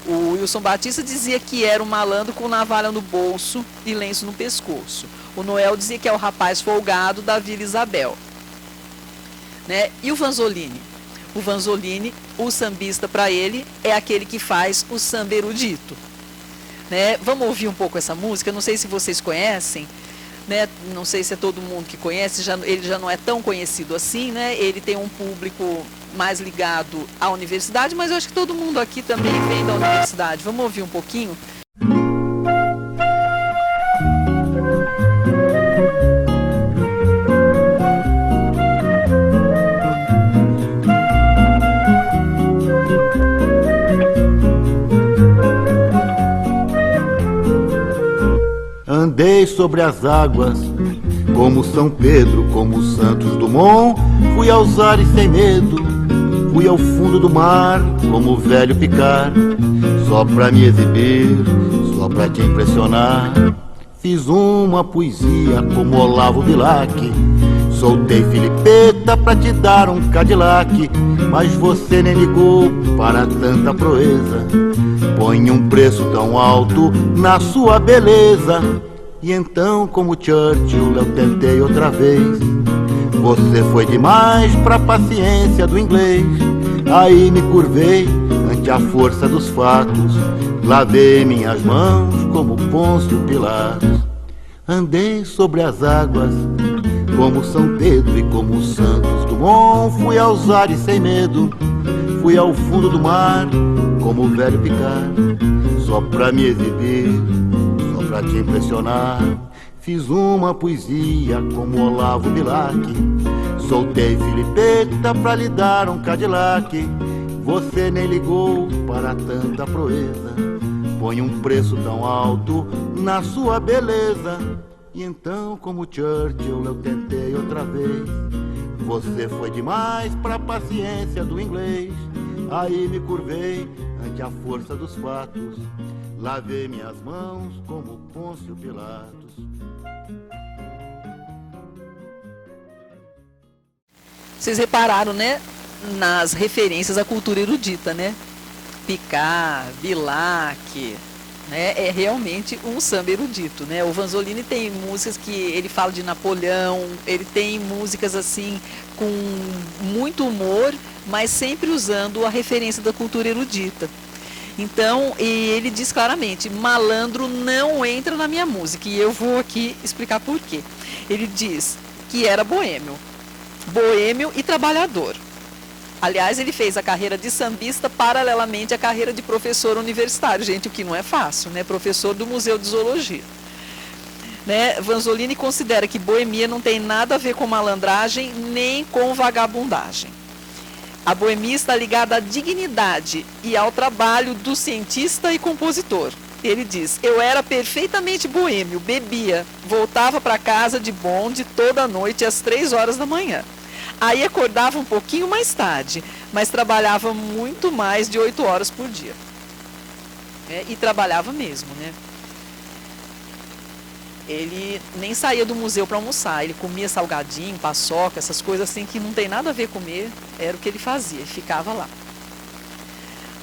O Wilson Batista dizia que era um malandro com navalha no bolso e lenço no pescoço. O Noel dizia que é o rapaz folgado da Vila Isabel. Né? E o Vanzolini? O Vanzolini, o sambista para ele, é aquele que faz o samba erudito. Né? Vamos ouvir um pouco essa música? Não sei se vocês conhecem, né? Não sei se é todo mundo que conhece, ele já não é tão conhecido assim, né? Ele tem um público mais ligado à universidade, mas eu acho que todo mundo aqui também vem da universidade. Vamos ouvir um pouquinho? Andei sobre as águas, como São Pedro, como Santos Dumont. Fui aos ares sem medo, fui ao fundo do mar, como o velho Picard. Só pra me exibir, só pra te impressionar. Fiz uma poesia como Olavo Bilac. Soltei Filipeta pra te dar um Cadillac. Mas você nem ligou para tanta proeza. Põe um preço tão alto na sua beleza. E então, como Churchill, eu tentei outra vez. Você foi demais pra paciência do inglês. Aí me curvei ante a força dos fatos. Lavei minhas mãos como Pôncio Pilatos. Andei sobre as águas como São Pedro e como Santos Dumont. Fui aos ares sem medo, fui ao fundo do mar, como o velho Picard. Só pra me exibir, só pra te impressionar. Fiz uma poesia como Olavo Bilac. Soltei Filipeta pra lhe dar um Cadillac. Você nem ligou para tanta proeza. Põe um preço tão alto na sua beleza. E então, como Churchill, eu tentei outra vez. Você foi demais pra paciência do inglês. Aí me curvei ante a força dos fatos. Lavei minhas mãos como Pôncio Pilatos. Vocês repararam, né? Nas referências à cultura erudita, né? Picard, Bilac, né? É realmente um samba erudito, né? O Vanzolini tem músicas que ele fala de Napoleão, ele tem músicas assim com muito humor, mas sempre usando a referência da cultura erudita. Então, e ele diz claramente: malandro não entra na minha música. E eu vou aqui explicar por quê. Ele diz que era boêmio e trabalhador. Aliás, ele fez a carreira de sambista paralelamente à carreira de professor universitário, gente, o que não é fácil, né? Professor do Museu de Zoologia. Né? Vanzolini considera que boemia não tem nada a ver com malandragem nem com vagabundagem. A boemia está ligada à dignidade e ao trabalho do cientista e compositor. Ele diz: eu era perfeitamente boêmio, bebia, voltava para casa de bonde toda noite às 3 horas da manhã. Aí acordava um pouquinho mais tarde, mas trabalhava muito mais de 8 horas por dia. E trabalhava mesmo, né? Ele nem saía do museu para almoçar, ele comia salgadinho, paçoca, essas coisas assim que não tem nada a ver com comer, era o que ele fazia, ele ficava lá.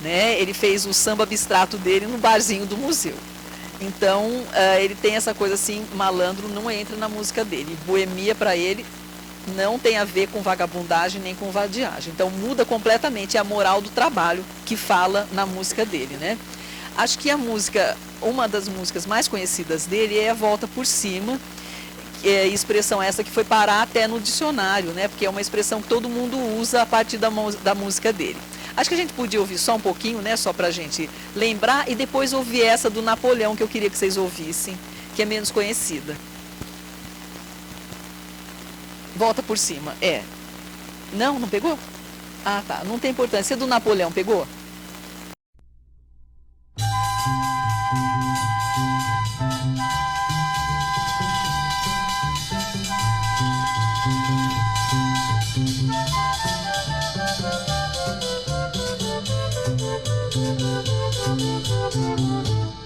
Né? Ele fez o samba abstrato dele no barzinho do museu. Então, ele tem essa coisa assim, malandro não entra na música dele. Boemia para ele não tem a ver com vagabundagem nem com vadiagem. Então, muda completamente a moral do trabalho que fala na música dele, né? Acho que uma das músicas mais conhecidas dele é A Volta por Cima, expressão essa que foi parar até no dicionário, né? Porque é uma expressão que todo mundo usa a partir da música dele. Acho que a gente podia ouvir só um pouquinho, né? Só pra gente lembrar e depois ouvir essa do Napoleão que eu queria que vocês ouvissem, que é menos conhecida. Volta por cima, Não, não pegou? Ah, tá, não tem importância. Do Napoleão, pegou?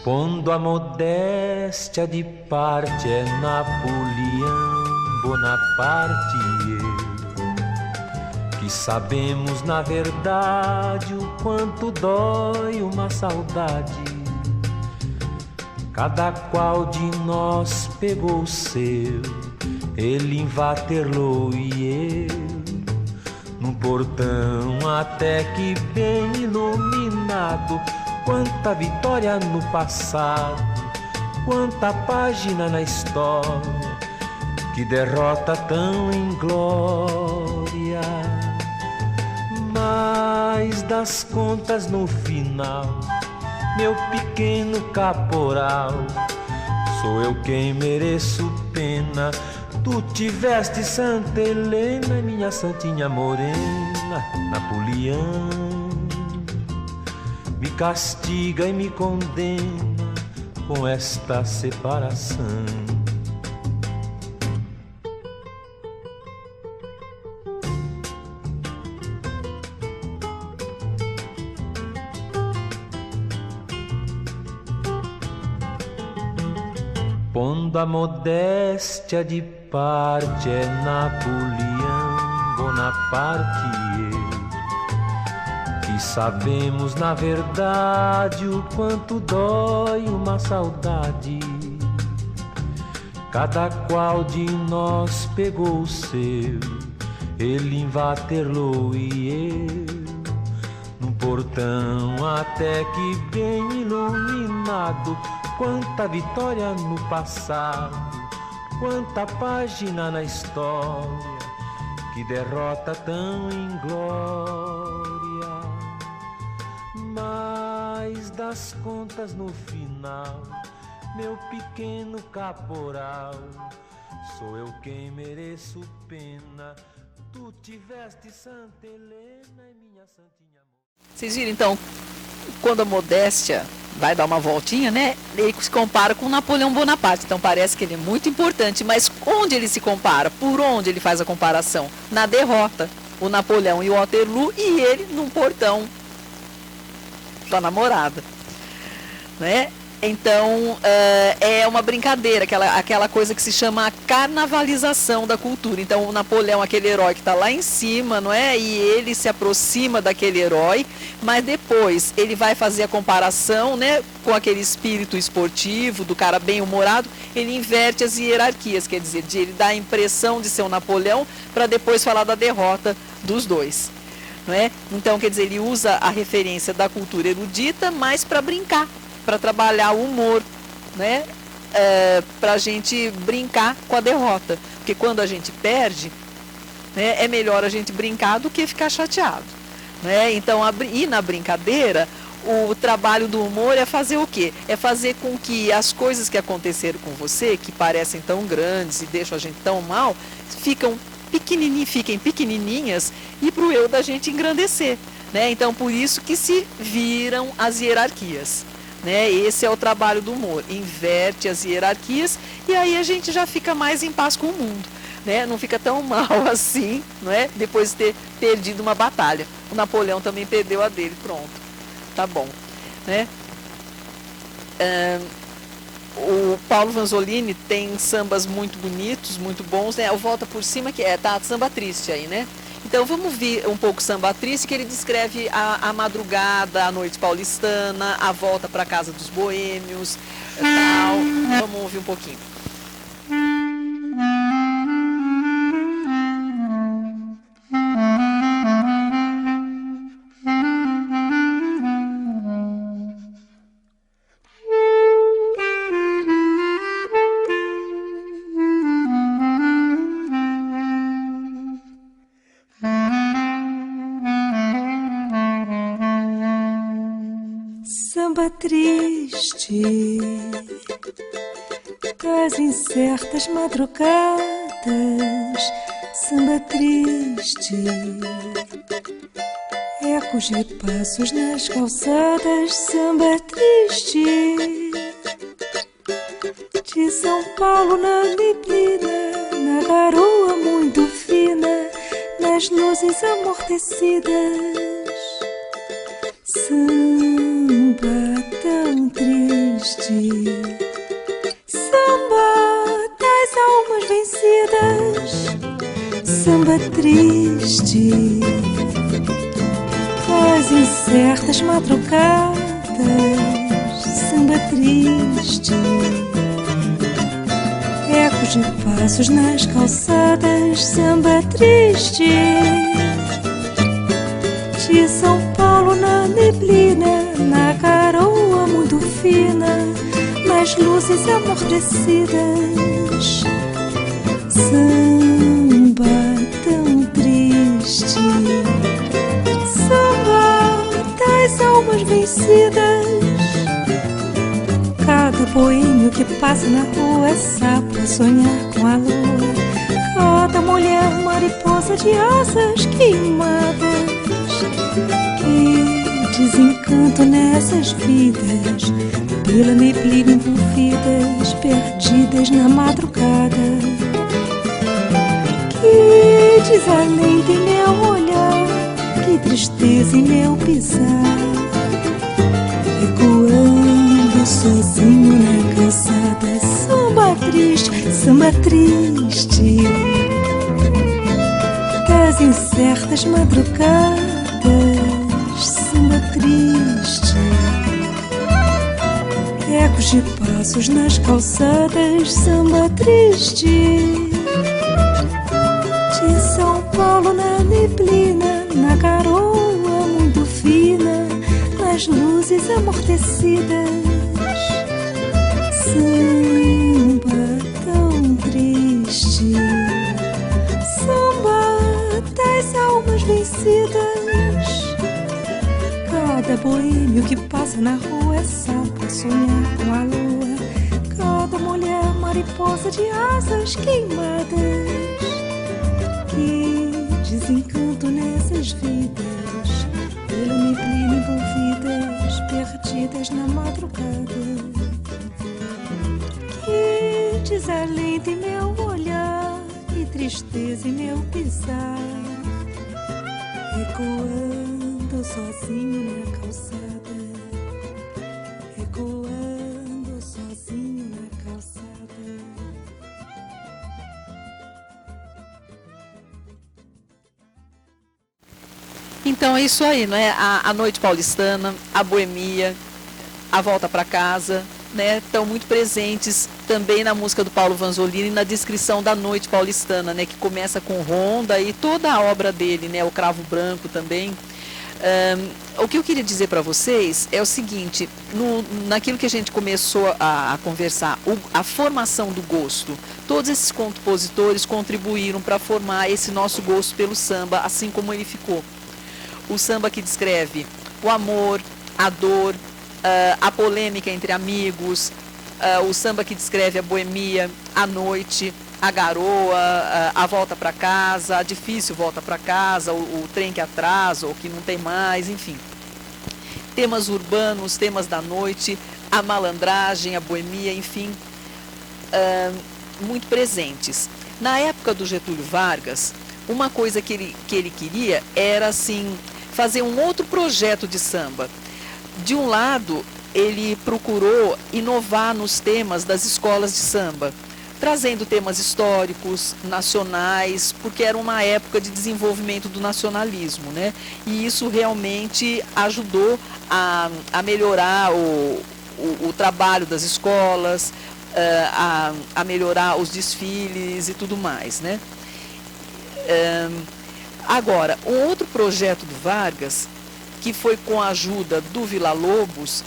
Pondo a modéstia de parte, é Napoleão Bonaparte e eu, que sabemos na verdade o quanto dói uma saudade. Cada qual de nós pegou o seu, ele em Waterloo e eu num portão até que bem iluminado. Quanta vitória no passado, quanta página na história, que derrota tão inglória. Mas das contas no final, meu pequeno caporal, sou eu quem mereço pena. Tu tiveste Santa Helena, minha santinha morena, Napoleão. Me castiga e me condena com esta separação. Pondo a modéstia de parte, é Napoleão Bonaparte e eu, que sabemos na verdade o quanto dói uma saudade. Cada qual de nós pegou o seu, ele em Waterloo e eu num portão até que bem iluminado. Quanta vitória no passado, quanta página na história, que derrota tão inglória. Mas das contas no final, meu pequeno caporal, sou eu quem mereço pena. Tu tiveste Santa Helena e minha santinha. Vocês viram então, quando a modéstia vai dar uma voltinha, né? Ele se compara com Napoleão Bonaparte. Então parece que ele é muito importante. Mas onde ele se compara? Por onde ele faz a comparação? Na derrota. O Napoleão em Waterloo e ele num portão da namorada, né? Então é uma brincadeira, aquela coisa que se chama a carnavalização da cultura. Então o Napoleão, aquele herói que está lá em cima, não é? E ele se aproxima daquele herói, mas depois ele vai fazer a comparação, né, com aquele espírito esportivo do cara bem humorado. Ele inverte as hierarquias, quer dizer, ele dá a impressão de ser o Napoleão para depois falar da derrota dos dois, não é? Então, quer dizer, ele usa a referência da cultura erudita, mas para brincar, para trabalhar o humor, né? Para a gente brincar com a derrota. Porque quando a gente perde, né, é melhor a gente brincar do que ficar chateado, né? Então, e na brincadeira, o trabalho do humor é fazer o quê? É fazer com que as coisas que aconteceram com você, que parecem tão grandes e deixam a gente tão mal, fiquem pequenininhas e para o eu da gente engrandecer, né? Então, por isso que se viram as hierarquias, né? Esse é o trabalho do humor, inverte as hierarquias e aí a gente já fica mais em paz com o mundo, né? Não fica tão mal assim, não é? Depois de ter perdido uma batalha. O Napoleão também perdeu a dele, pronto, tá bom, né? O Paulo Vanzolini tem sambas muito bonitos, muito bons, né? O Volta por Cima, que tá samba triste aí, né? Então vamos ver um pouco samba triste, que ele descreve a madrugada, a noite paulistana, a volta para casa dos boêmios, tal. Vamos ouvir um pouquinho. das incertas madrugadas, samba triste, ecos de passos nas calçadas, samba triste, de São Paulo na neblina, na garoa muito fina, nas luzes amortecidas, samba tão triste, samba das almas vencidas, samba triste, das incertas madrugadas, samba triste, ecos de passos nas calçadas, samba triste, de São Paulo na neblina, na garoa muito fina, nas luzes amortecidas, samba tão triste, samba das almas vencidas. Cada boêmio que passa na rua é sapo a sonhar com a lua, cada mulher mariposa de asas queimadas. Que desencanto nessas vidas, pela neblina envolvidas, perdidas na madrugada. Que desalento em meu olhar, que tristeza em meu pisar, ecoando sozinho na calçada, samba triste, das incertas madrugadas, samba triste, ecos de passos nas calçadas, samba triste, de São Paulo na neblina, na garoa muito fina, nas luzes amortecidas, samba tão triste, samba das almas vencidas. Cada boêmio que passa na rua é sapo a sonhar com a lua, cada mulher mariposa de asas queimadas. Que desencanto nessas vidas, pela neblina envolvidas, perdidas na madrugada. Que desalento em meu olhar, que tristeza em meu pisar, ecoando sozinho na calçada, ecoando sozinho na calçada. Então é isso aí, né? A noite paulistana, a boemia, a volta para casa, né? Estão muito presentes também na música do Paulo Vanzolini, na descrição da noite paulistana, né? Que começa com Ronda e toda a obra dele, né? O Cravo Branco também. O que eu queria dizer para vocês é o seguinte, naquilo que a gente começou a conversar, a formação do gosto, todos esses compositores contribuíram para formar esse nosso gosto pelo samba, assim como ele ficou. O samba que descreve o amor, a dor, a polêmica entre amigos, o samba que descreve a boemia, a noite, a garoa, a volta para casa, a difícil volta para casa, o trem que atrasa ou que não tem mais, enfim. Temas urbanos, temas da noite, a malandragem, a boemia, enfim, muito presentes. Na época do Getúlio Vargas, uma coisa que ele queria era, assim, fazer um outro projeto de samba. De um lado, ele procurou inovar nos temas das escolas de samba, trazendo temas históricos, nacionais, porque era uma época de desenvolvimento do nacionalismo, né? E isso realmente ajudou a melhorar o trabalho das escolas, a melhorar os desfiles e tudo mais, né? Agora, um outro projeto do Vargas, que foi com a ajuda do Villa-Lobos,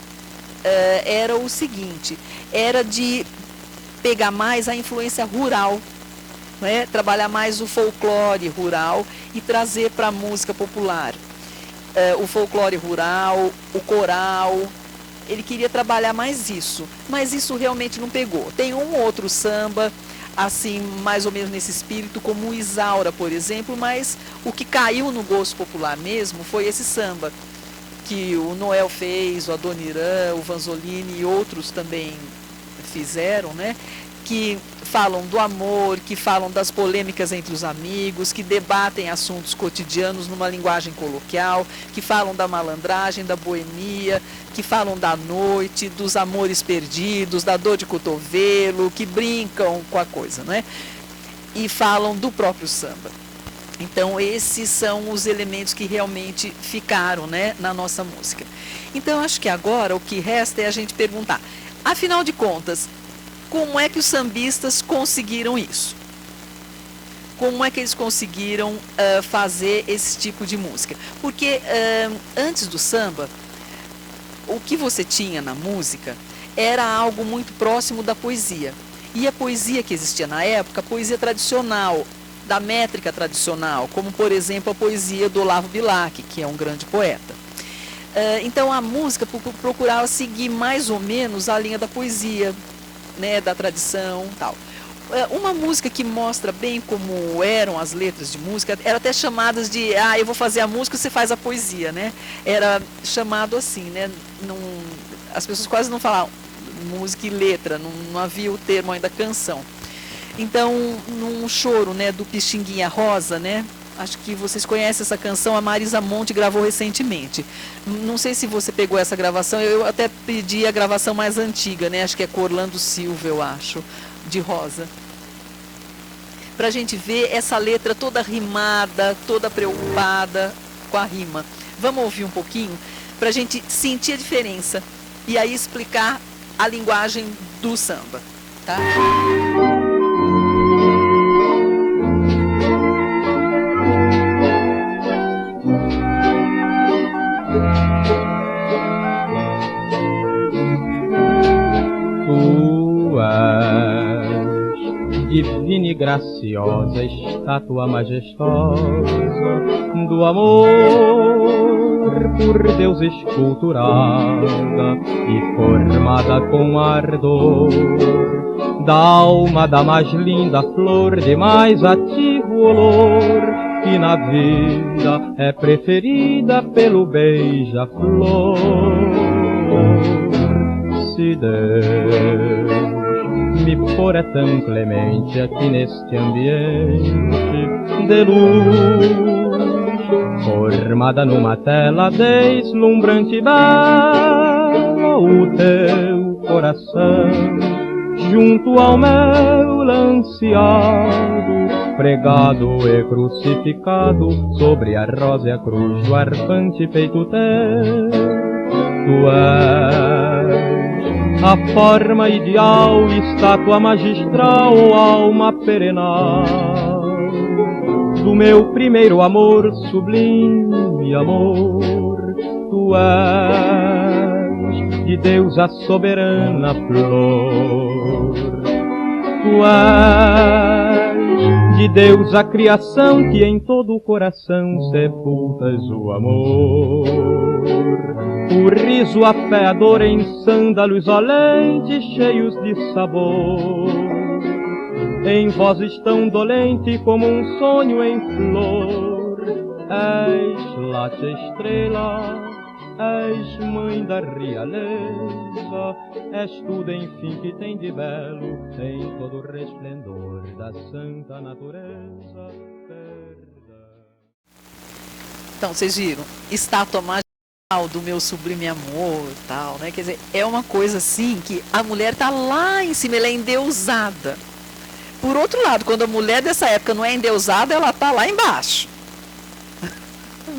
era o seguinte, era de pegar mais a influência rural, né? Trabalhar mais o folclore rural e trazer para a música popular. O folclore rural, o coral, ele queria trabalhar mais isso, mas isso realmente não pegou. Tem um outro samba, assim, mais ou menos nesse espírito, como o Isaura, por exemplo, mas o que caiu no gosto popular mesmo foi esse samba, que o Noel fez, o Adoniran, o Vanzolini e outros também fizeram, né? Que falam do amor, que falam das polêmicas entre os amigos, que debatem assuntos cotidianos numa linguagem coloquial, que falam da malandragem, da boemia, que falam da noite, dos amores perdidos, da dor de cotovelo, que brincam com a coisa, né? E falam do próprio samba. Então, esses são os elementos que realmente ficaram, né, na nossa música. Então, acho que agora o que resta é a gente perguntar, afinal de contas, como é que os sambistas conseguiram isso? Como é que eles conseguiram fazer esse tipo de música? Porque antes do samba, o que você tinha na música era algo muito próximo da poesia. E a poesia que existia na época, a poesia tradicional, da métrica tradicional, como, por exemplo, a poesia do Olavo Bilac, que é um grande poeta. Então, a música procurava seguir mais ou menos a linha da poesia, né, da tradição e tal. Uma música que mostra bem como eram as letras de música, era até chamadas de, eu vou fazer a música, você faz a poesia, né? Era chamado assim, né? As pessoas quase não falavam música e letra, não havia o termo ainda canção. Então, num choro, né, do Pixinguinha Rosa, né? Acho que vocês conhecem essa canção, a Marisa Monte gravou recentemente. Não sei se você pegou essa gravação, eu até pedi a gravação mais antiga, né? Acho que é com Orlando Silva, eu acho, de Rosa. Para a gente ver essa letra toda rimada, toda preocupada com a rima. Vamos ouvir um pouquinho para a gente sentir a diferença e aí explicar a linguagem do samba, tá? Divina e graciosa, estátua majestosa do amor, por Deus esculturada e formada com ardor, da alma da mais linda flor, de mais ativo olor, que na vida é preferida pelo beija-flor. Se Deus me for é tão clemente aqui neste ambiente de luz, formada numa tela deslumbrante e bela, o teu coração junto ao meu lanceado, pregado e crucificado sobre a rósea cruz do arfante peito teu. Tu és a forma ideal, estátua magistral, alma perenal do meu primeiro amor, sublime amor. Tu és de Deus a soberana flor. Tu és de Deus a criação, que em todo o coração sepultas o amor. O riso, a fé, a dor em sândalos olentes cheios de sabor, em vozes tão dolente como um sonho em flor. És late estrela, és mãe da realeza, és tudo enfim que tem de belo em todo o resplendor da santa natureza. Então, vocês viram? Estátua mágica do meu sublime amor, tal, né? Quer dizer, é uma coisa assim que a mulher tá lá em cima, ela é endeusada. Por outro lado, quando a mulher dessa época não é endeusada, ela tá lá embaixo.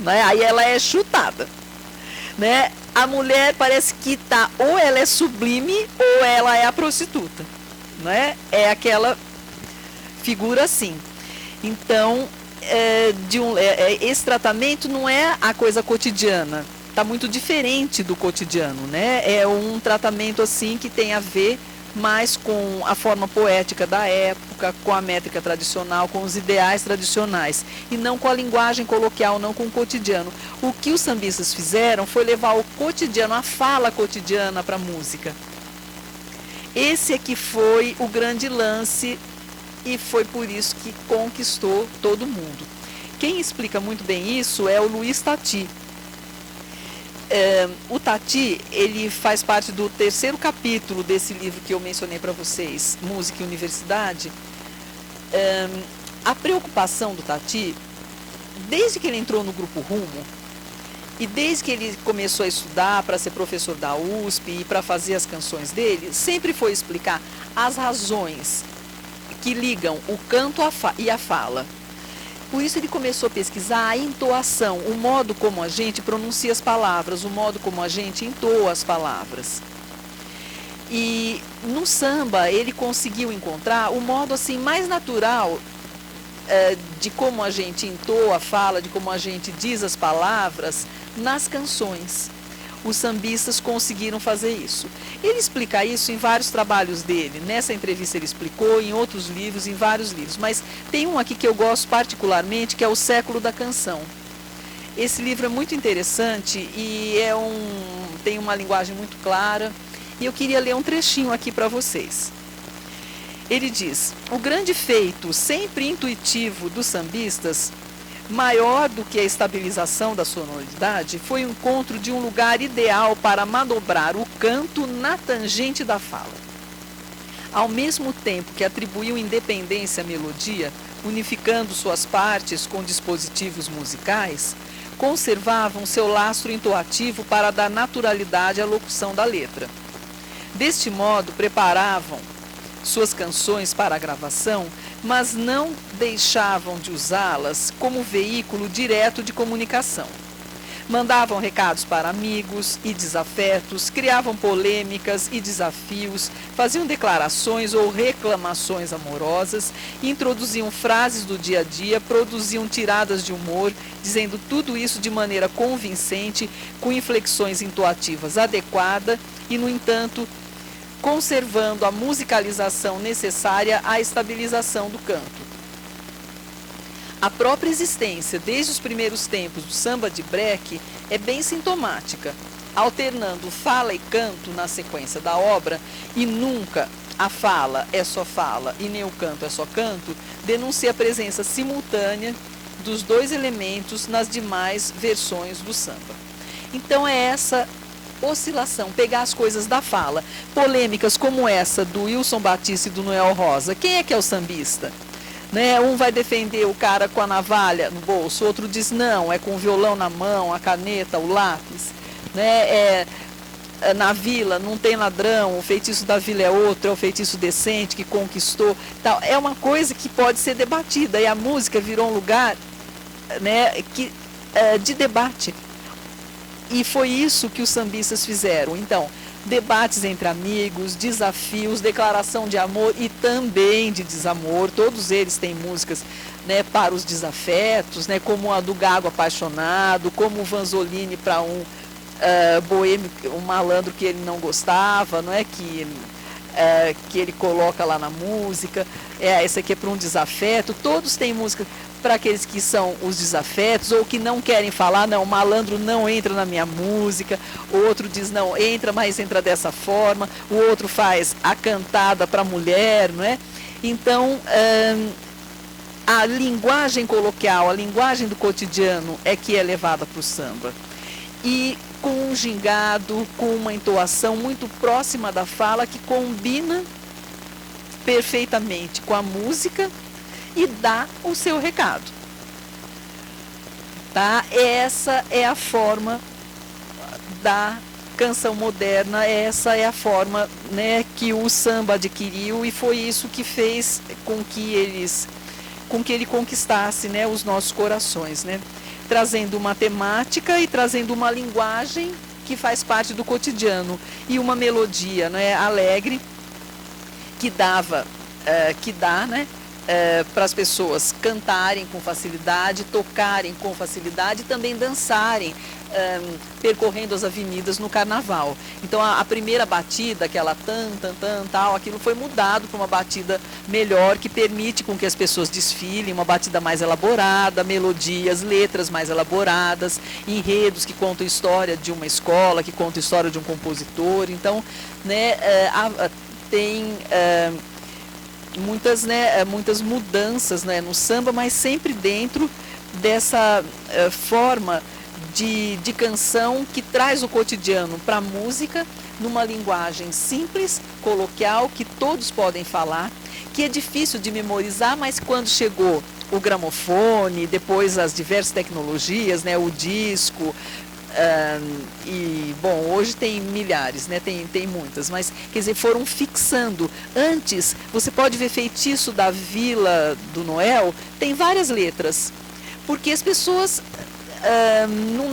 Né? Aí ela é chutada. Né? A mulher parece que tá, ou ela é sublime, ou ela é a prostituta. Né? É aquela figura assim. Então, esse tratamento não é a coisa cotidiana. Está muito diferente do cotidiano, né? É um tratamento assim que tem a ver mas com a forma poética da época, com a métrica tradicional, com os ideais tradicionais, e não com a linguagem coloquial, não com o cotidiano. O que os sambistas fizeram foi levar o cotidiano, a fala cotidiana para a música. Esse é que foi o grande lance e foi por isso que conquistou todo mundo. Quem explica muito bem isso é o Luiz Tati. O Tati, ele faz parte do 3º capítulo desse livro que eu mencionei para vocês, Música e Universidade. A preocupação do Tati, desde que ele entrou no Grupo Rumo, e desde que ele começou a estudar para ser professor da USP e para fazer as canções dele, sempre foi explicar as razões que ligam o canto e a fala. Por isso ele começou a pesquisar a entoação, o modo como a gente pronuncia as palavras, o modo como a gente entoa as palavras. E no samba ele conseguiu encontrar o modo assim mais natural de como a gente entoa a fala, de como a gente diz as palavras nas canções. Os sambistas conseguiram fazer isso. Ele explica isso em vários trabalhos dele. Nessa entrevista ele explicou, em outros livros, em vários livros. Mas tem um aqui que eu gosto particularmente, que é O Século da Canção. Esse livro é muito interessante e tem uma linguagem muito clara. E eu queria ler um trechinho aqui para vocês. Ele diz: o grande feito, sempre intuitivo dos sambistas, maior do que a estabilização da sonoridade, foi o encontro de um lugar ideal para manobrar o canto na tangente da fala. Ao mesmo tempo que atribuiu independência à melodia, unificando suas partes com dispositivos musicais, conservavam seu lastro entoativo para dar naturalidade à locução da letra. Deste modo, preparavam suas canções para a gravação, mas não deixavam de usá-las como veículo direto de comunicação. Mandavam recados para amigos e desafetos, criavam polêmicas e desafios, faziam declarações ou reclamações amorosas, introduziam frases do dia a dia, produziam tiradas de humor, dizendo tudo isso de maneira convincente, com inflexões entoativas adequadas e, no entanto, conservando a musicalização necessária à estabilização do canto. A própria existência, desde os primeiros tempos do samba de breque, é bem sintomática, alternando fala e canto na sequência da obra, e nunca a fala é só fala e nem o canto é só canto, denuncia a presença simultânea dos dois elementos nas demais versões do samba. Então é essa oscilação, pegar as coisas da fala. Polêmicas como essa do Wilson Batista e do Noel Rosa. Quem é que é o sambista? Né? Um vai defender o cara com a navalha no bolso, outro diz não, é com o violão na mão, a caneta, o lápis. Né? Na vila não tem ladrão, o feitiço da vila é outro, é o feitiço decente que conquistou. Tal. É uma coisa que pode ser debatida e a música virou um lugar, né, de debate. E foi isso que os sambistas fizeram. Então, debates entre amigos, desafios, declaração de amor e também de desamor. Todos eles têm músicas, né, para os desafetos, né, como a do Gago Apaixonado, como o Vanzolini para um boêmio, um malandro que ele não gostava, não é, que ele coloca lá na música. Essa aqui é para um desafeto. Todos têm música para aqueles que são os desafetos ou que não querem falar, não, o malandro não entra na minha música, o outro diz não, entra, mas entra dessa forma, o outro faz a cantada para a mulher, não é? Então, a linguagem coloquial, a linguagem do cotidiano é que é levada para o samba. E com um gingado, com uma entoação muito próxima da fala que combina perfeitamente com a música e dá o seu recado. Tá? Essa é a forma da canção moderna, essa é a forma, né, que o samba adquiriu e foi isso que fez com que ele conquistasse, né, os nossos corações, né? Trazendo uma temática e trazendo uma linguagem que faz parte do cotidiano e uma melodia, né, alegre que dá, né, para as pessoas cantarem com facilidade, tocarem com facilidade e também dançarem, percorrendo as avenidas no carnaval. Então a primeira batida, aquela tal, aquilo foi mudado para uma batida melhor, que permite com que as pessoas desfilem, uma batida mais elaborada, melodias, letras mais elaboradas, enredos que contam a história de uma escola, que contam a história de um compositor. Então, né, tem muitas mudanças, né, no samba, mas sempre dentro dessa forma de canção que traz o cotidiano para a música, numa linguagem simples, coloquial, que todos podem falar, que é difícil de memorizar, mas quando chegou o gramofone, depois as diversas tecnologias, né, o disco, e bom, hoje tem milhares, né, tem muitas, mas quer dizer, foram fixando. Antes, você pode ver Feitiço da Vila do Noel, tem várias letras, porque as pessoas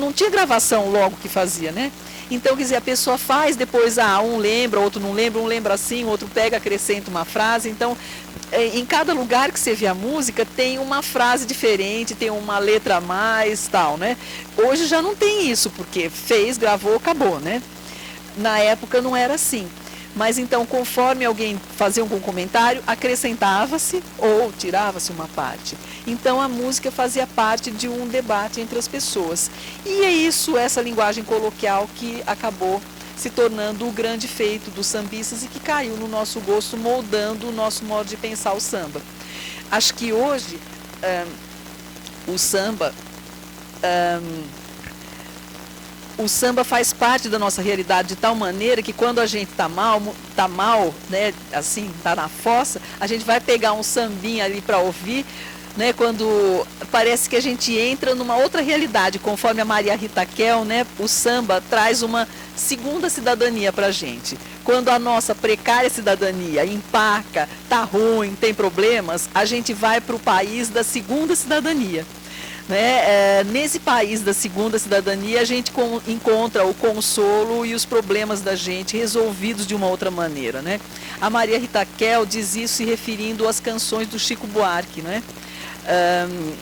não tinha gravação logo que fazia, né? Então, quer dizer, a pessoa faz, depois um lembra, outro não lembra, um lembra assim, outro pega, acrescenta uma frase. Então, em cada lugar que você vê a música, tem uma frase diferente, tem uma letra a mais, tal, né? Hoje já não tem isso, porque fez, gravou, acabou, né? Na época não era assim. Mas então, conforme alguém fazia um comentário, acrescentava-se ou tirava-se uma parte. Então, a música fazia parte de um debate entre as pessoas. E é isso, essa linguagem coloquial, que acabou se tornando o grande feito dos sambistas e que caiu no nosso gosto, moldando o nosso modo de pensar o samba. Acho que hoje o samba faz parte da nossa realidade de tal maneira que quando a gente tá mal, né, assim, tá na fossa, a gente vai pegar um sambinha ali para ouvir, né, quando parece que a gente entra numa outra realidade, conforme a Maria Rita Kel, né, o samba traz uma segunda cidadania para a gente. Quando a nossa precária cidadania empaca, tá ruim, tem problemas, a gente vai para o país da segunda cidadania. Né? Nesse país da segunda cidadania, a gente encontra o consolo e os problemas da gente resolvidos de uma outra maneira. Né? A Maria Rita Kel diz isso se referindo às canções do Chico Buarque, né?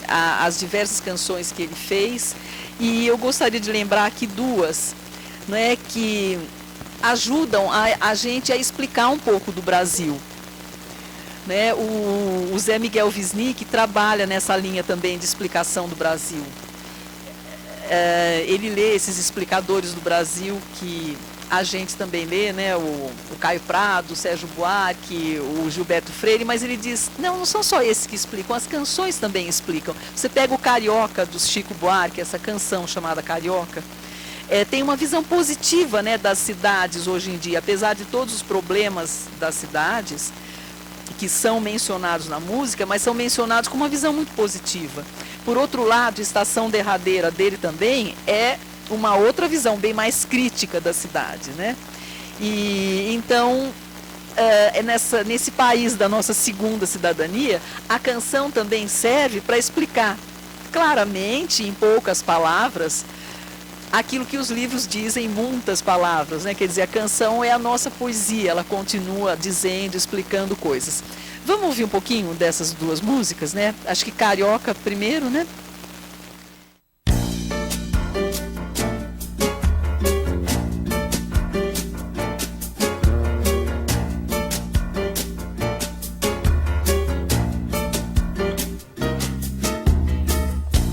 As diversas canções que ele fez. E eu gostaria de lembrar aqui duas, né, que ajudam a gente a explicar um pouco do Brasil. Né, o Zé Miguel Wisnik trabalha nessa linha também de explicação do Brasil. Ele lê esses explicadores do Brasil que a gente também lê, né, o Caio Prado, o Sérgio Buarque, o Gilberto Freire, mas ele diz, não são só esses que explicam, as canções também explicam. Você pega o Carioca do Chico Buarque, essa canção chamada Carioca, tem uma visão positiva, né, das cidades hoje em dia, apesar de todos os problemas das cidades, que são mencionados na música, mas são mencionados com uma visão muito positiva. Por outro lado, Estação Derradeira dele também é uma outra visão bem mais crítica da cidade, né? E então, nesse país da nossa segunda cidadania, a canção também serve para explicar claramente, em poucas palavras, aquilo que os livros dizem em muitas palavras, né? Quer dizer, a canção é a nossa poesia, ela continua dizendo, explicando coisas. Vamos ouvir um pouquinho dessas duas músicas, né? Acho que Carioca primeiro, né?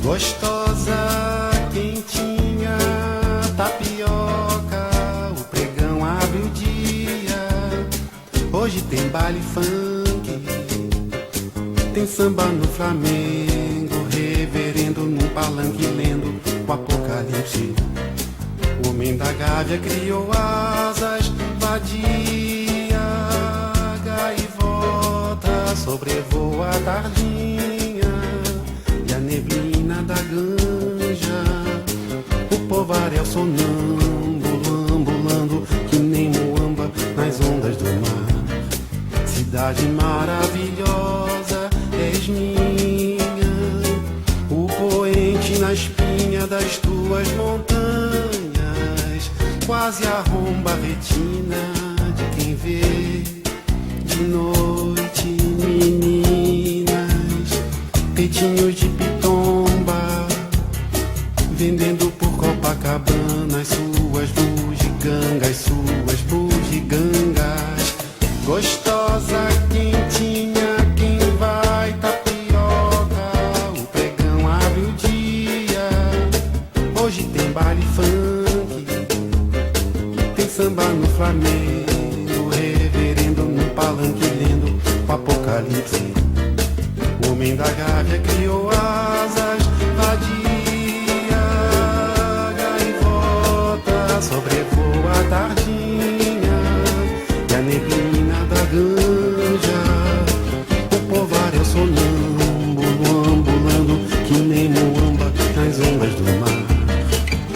Gostosa, quentinha, tapioca, o pregão abre o dia. Hoje tem baile funk, tem samba no Flamengo, reverendo num palanque lendo o Apocalipse. O homem da Gávea criou asas, vadia, gaivota, sobrevoa a tardinha e a neblina da ganja. O povaréu sonâmbulo, ambulando que nem muamba nas ondas do mar. Cidade maravilhosa, és minha, o poente na espinha das tuas montanhas, quase arromba a retina de quem vê de noite, menina. Homem da Gávea criou asas, vadia, gaivota, sobrevoa a tardinha e a neblina da ganja. O povoário sonâmbulo, ambulando que nem muamba nas ondas do mar.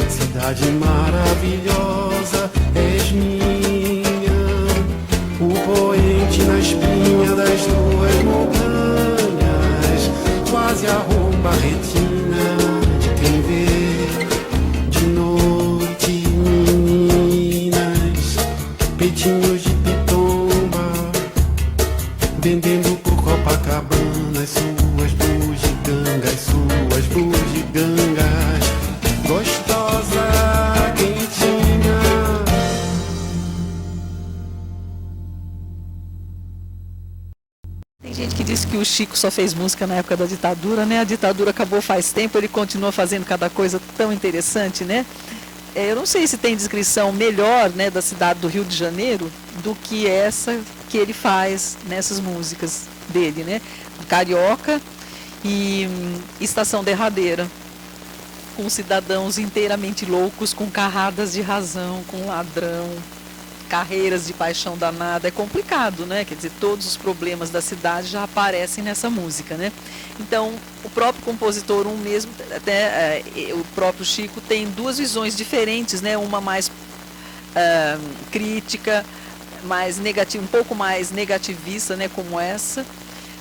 Cidade maravilhosa, és minha, o poente na espinha das tuas montanhas, quase arromba a retina de quem vê de noite, meninas, peitinhos de pitomba, vendendo por Copacabana as suas bugigangas, gostosa, quentinha. Tem gente que diz que o Chico só fez música na época da ditadura, né? A ditadura acabou faz tempo, ele continua fazendo cada coisa tão interessante, né? Eu não sei se tem descrição melhor, né, da cidade do Rio de Janeiro do que essa que ele faz nessas músicas dele, né? Carioca e Estação Derradeira, com cidadãos inteiramente loucos, com carradas de razão, com ladrão, carreiras de paixão danada. É complicado, né? Quer dizer, todos os problemas da cidade já aparecem nessa música, né? Então, o próprio compositor, mesmo, até o próprio Chico, tem duas visões diferentes, né? Uma mais crítica, mais negativa, um pouco mais negativista, né? Como essa,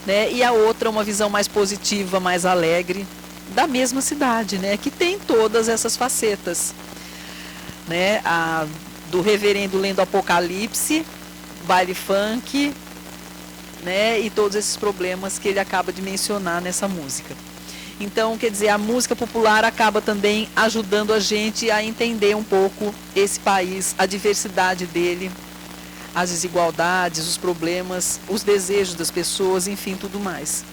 né? E a outra, uma visão mais positiva, mais alegre, da mesma cidade, né? Que tem todas essas facetas, né? Do reverendo lendo Apocalipse, baile funk, né? E todos esses problemas que ele acaba de mencionar nessa música. Então, quer dizer, a música popular acaba também ajudando a gente a entender um pouco esse país, a diversidade dele, as desigualdades, os problemas, os desejos das pessoas, enfim, tudo mais.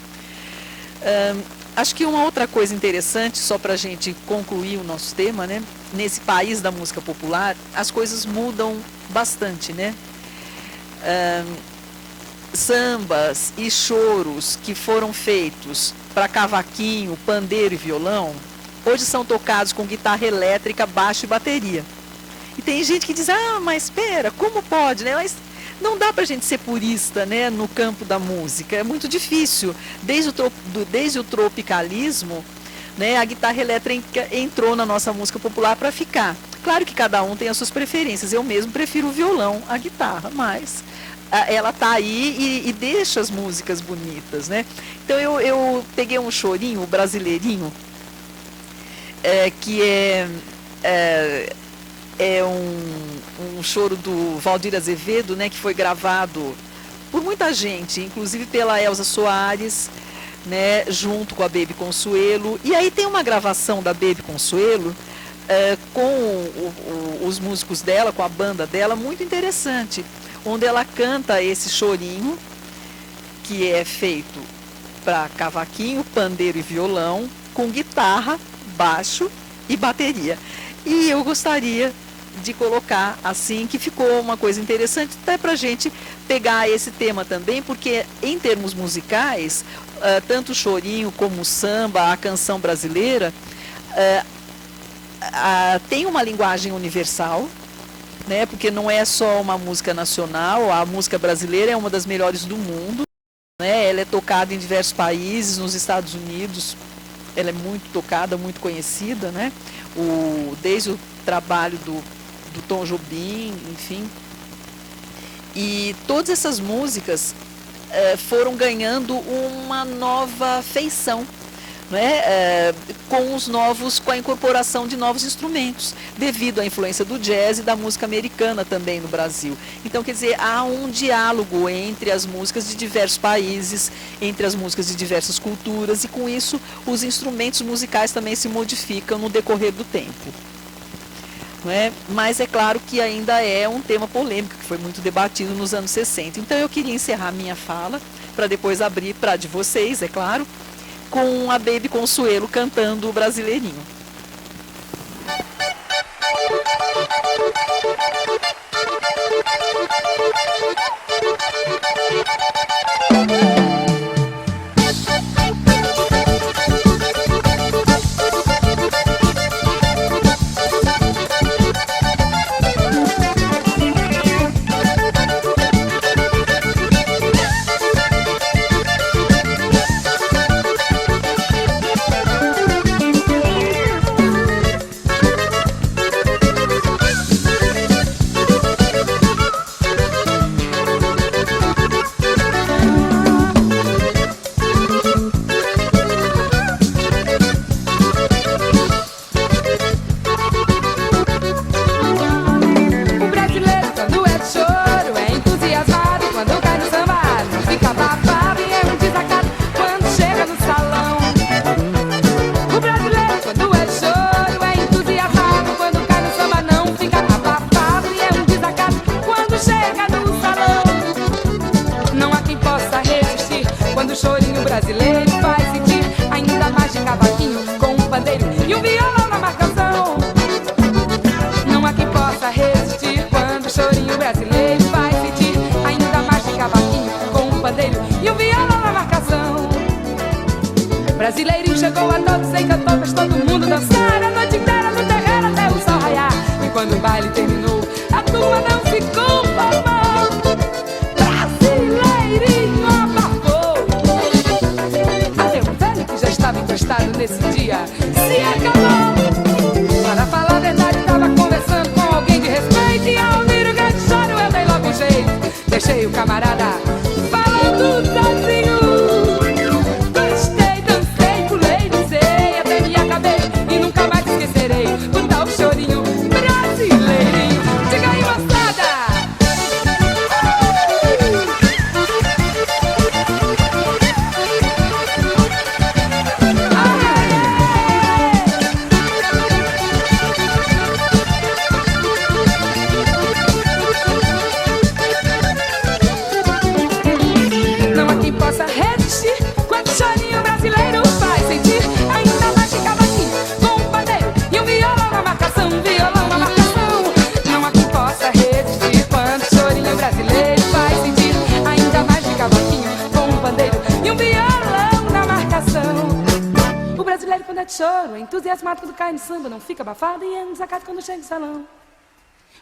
Acho que uma outra coisa interessante, só para a gente concluir o nosso tema, né? Nesse país da música popular, as coisas mudam bastante, né? Sambas e choros que foram feitos para cavaquinho, pandeiro e violão, hoje são tocados com guitarra elétrica, baixo e bateria. E tem gente que diz, mas espera, como pode, né? Mas não dá para a gente ser purista, né, no campo da música, é muito difícil. Desde o tropicalismo, né, a guitarra elétrica entrou na nossa música popular para ficar. Claro que cada um tem as suas preferências, eu mesmo prefiro o violão à guitarra, mas ela está aí e deixa as músicas bonitas, né? Então eu peguei um chorinho, o brasileirinho, que é um choro do Valdir Azevedo, né, que foi gravado por muita gente, inclusive pela Elza Soares, né, junto com a Baby Consuelo. E aí tem uma gravação da Baby Consuelo com os músicos dela, com a banda dela, muito interessante, onde ela canta esse chorinho, que é feito para cavaquinho, pandeiro e violão, com guitarra, baixo e bateria. E eu gostaria de colocar assim, que ficou uma coisa interessante até para a gente pegar esse tema também, porque em termos musicais, tanto o chorinho como o samba, a canção brasileira, tem uma linguagem universal, né? Porque não é só uma música nacional, a música brasileira é uma das melhores do mundo, né? Ela é tocada em diversos países, nos Estados Unidos, ela é muito tocada, muito conhecida, né? Desde o trabalho do Tom Jobim, enfim. E todas essas músicas foram ganhando uma nova feição, né? Com a incorporação de novos instrumentos, devido à influência do jazz e da música americana também no Brasil. Então, quer dizer, há um diálogo entre as músicas de diversos países, entre as músicas de diversas culturas, e com isso os instrumentos musicais também se modificam no decorrer do tempo. Mas é claro que ainda é um tema polêmico, que foi muito debatido nos anos 60. Então eu queria encerrar minha fala, para depois abrir para a de vocês, é claro, com a Baby Consuelo cantando o Brasileirinho. brasileiro faz sentir ainda mais de cavaquinho com um pandeiro e um violão na marcação. Não há quem possa resistir quando o chorinho brasileiro faz sentir ainda mais de cavaquinho com um pandeiro e um violão na marcação. Brasileirinho chegou a todos, encantou, fez todo mundo dançar a noite inteira no terreiro até o sol raiar. E quando o baile terminou, a turma não se conformou. Brasileirinho abafou. Até o velho que já estava encostado nesse dia se acabou. Para falar a verdade, estava conversando com alguém de respeito e ao ouvir o grande choro eu dei logo um jeito. Deixei o camarada falando sozinho. Chorinho brasileirinho, diga aí, moçada. Não há quem possa resistir quando o chorinho brasileiro faz sentir ainda mais de cavaquinho com um pandeiro e um violão na marcação, violão na marcação. Não há quem possa resistir quando o chorinho brasileiro faz sentir ainda mais de cavaquinho com um pandeiro e um violão na marcação. O brasileiro quando é de choro é entusiasmado quando cai no samba, não fica abafado e é um desacato quando chega no salão.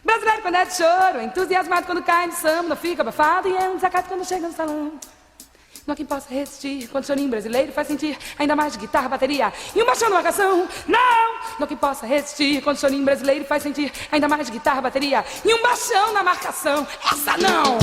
Brasileiro quando é de choro é entusiasmado quando cai no samba, não fica abafado e é um desacato quando chega no salão. Não há quem possa resistir quando o chorinho brasileiro faz sentir ainda mais de guitarra, bateria e um baixão na marcação. Não há quem possa resistir quando o chorinho brasileiro faz sentir ainda mais de guitarra, bateria e um baixão na marcação. Essa não!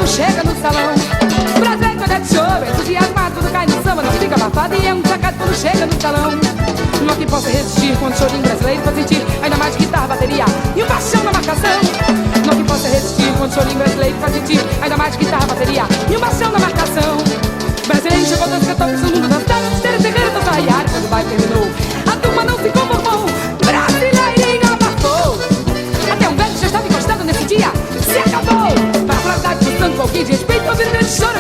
Chega no salão. Brasileiro quando é de choro, entusiasmado quando cai no samba, não fica abafado e é um desacato quando chega no salão. Não há quem possa resistir quando o chorinho brasileiro faz sentir ainda mais de guitarra, bateria e um baixão na marcação. Não há quem possa resistir quando o chorinho brasileiro faz sentir ainda mais de guitarra, bateria e um baixão na marcação. Brasileiro chegou, dança, cantou, fez todo mundo dançar, esteira, terreiro, dança, raiar. Quando o baile terminou, a turma não se conformou. Brasileirinho abafou. Até um velho já estava encostado nesse dia se acabou. Para a frase do santo, qualquer de respeito, ouvir grande choro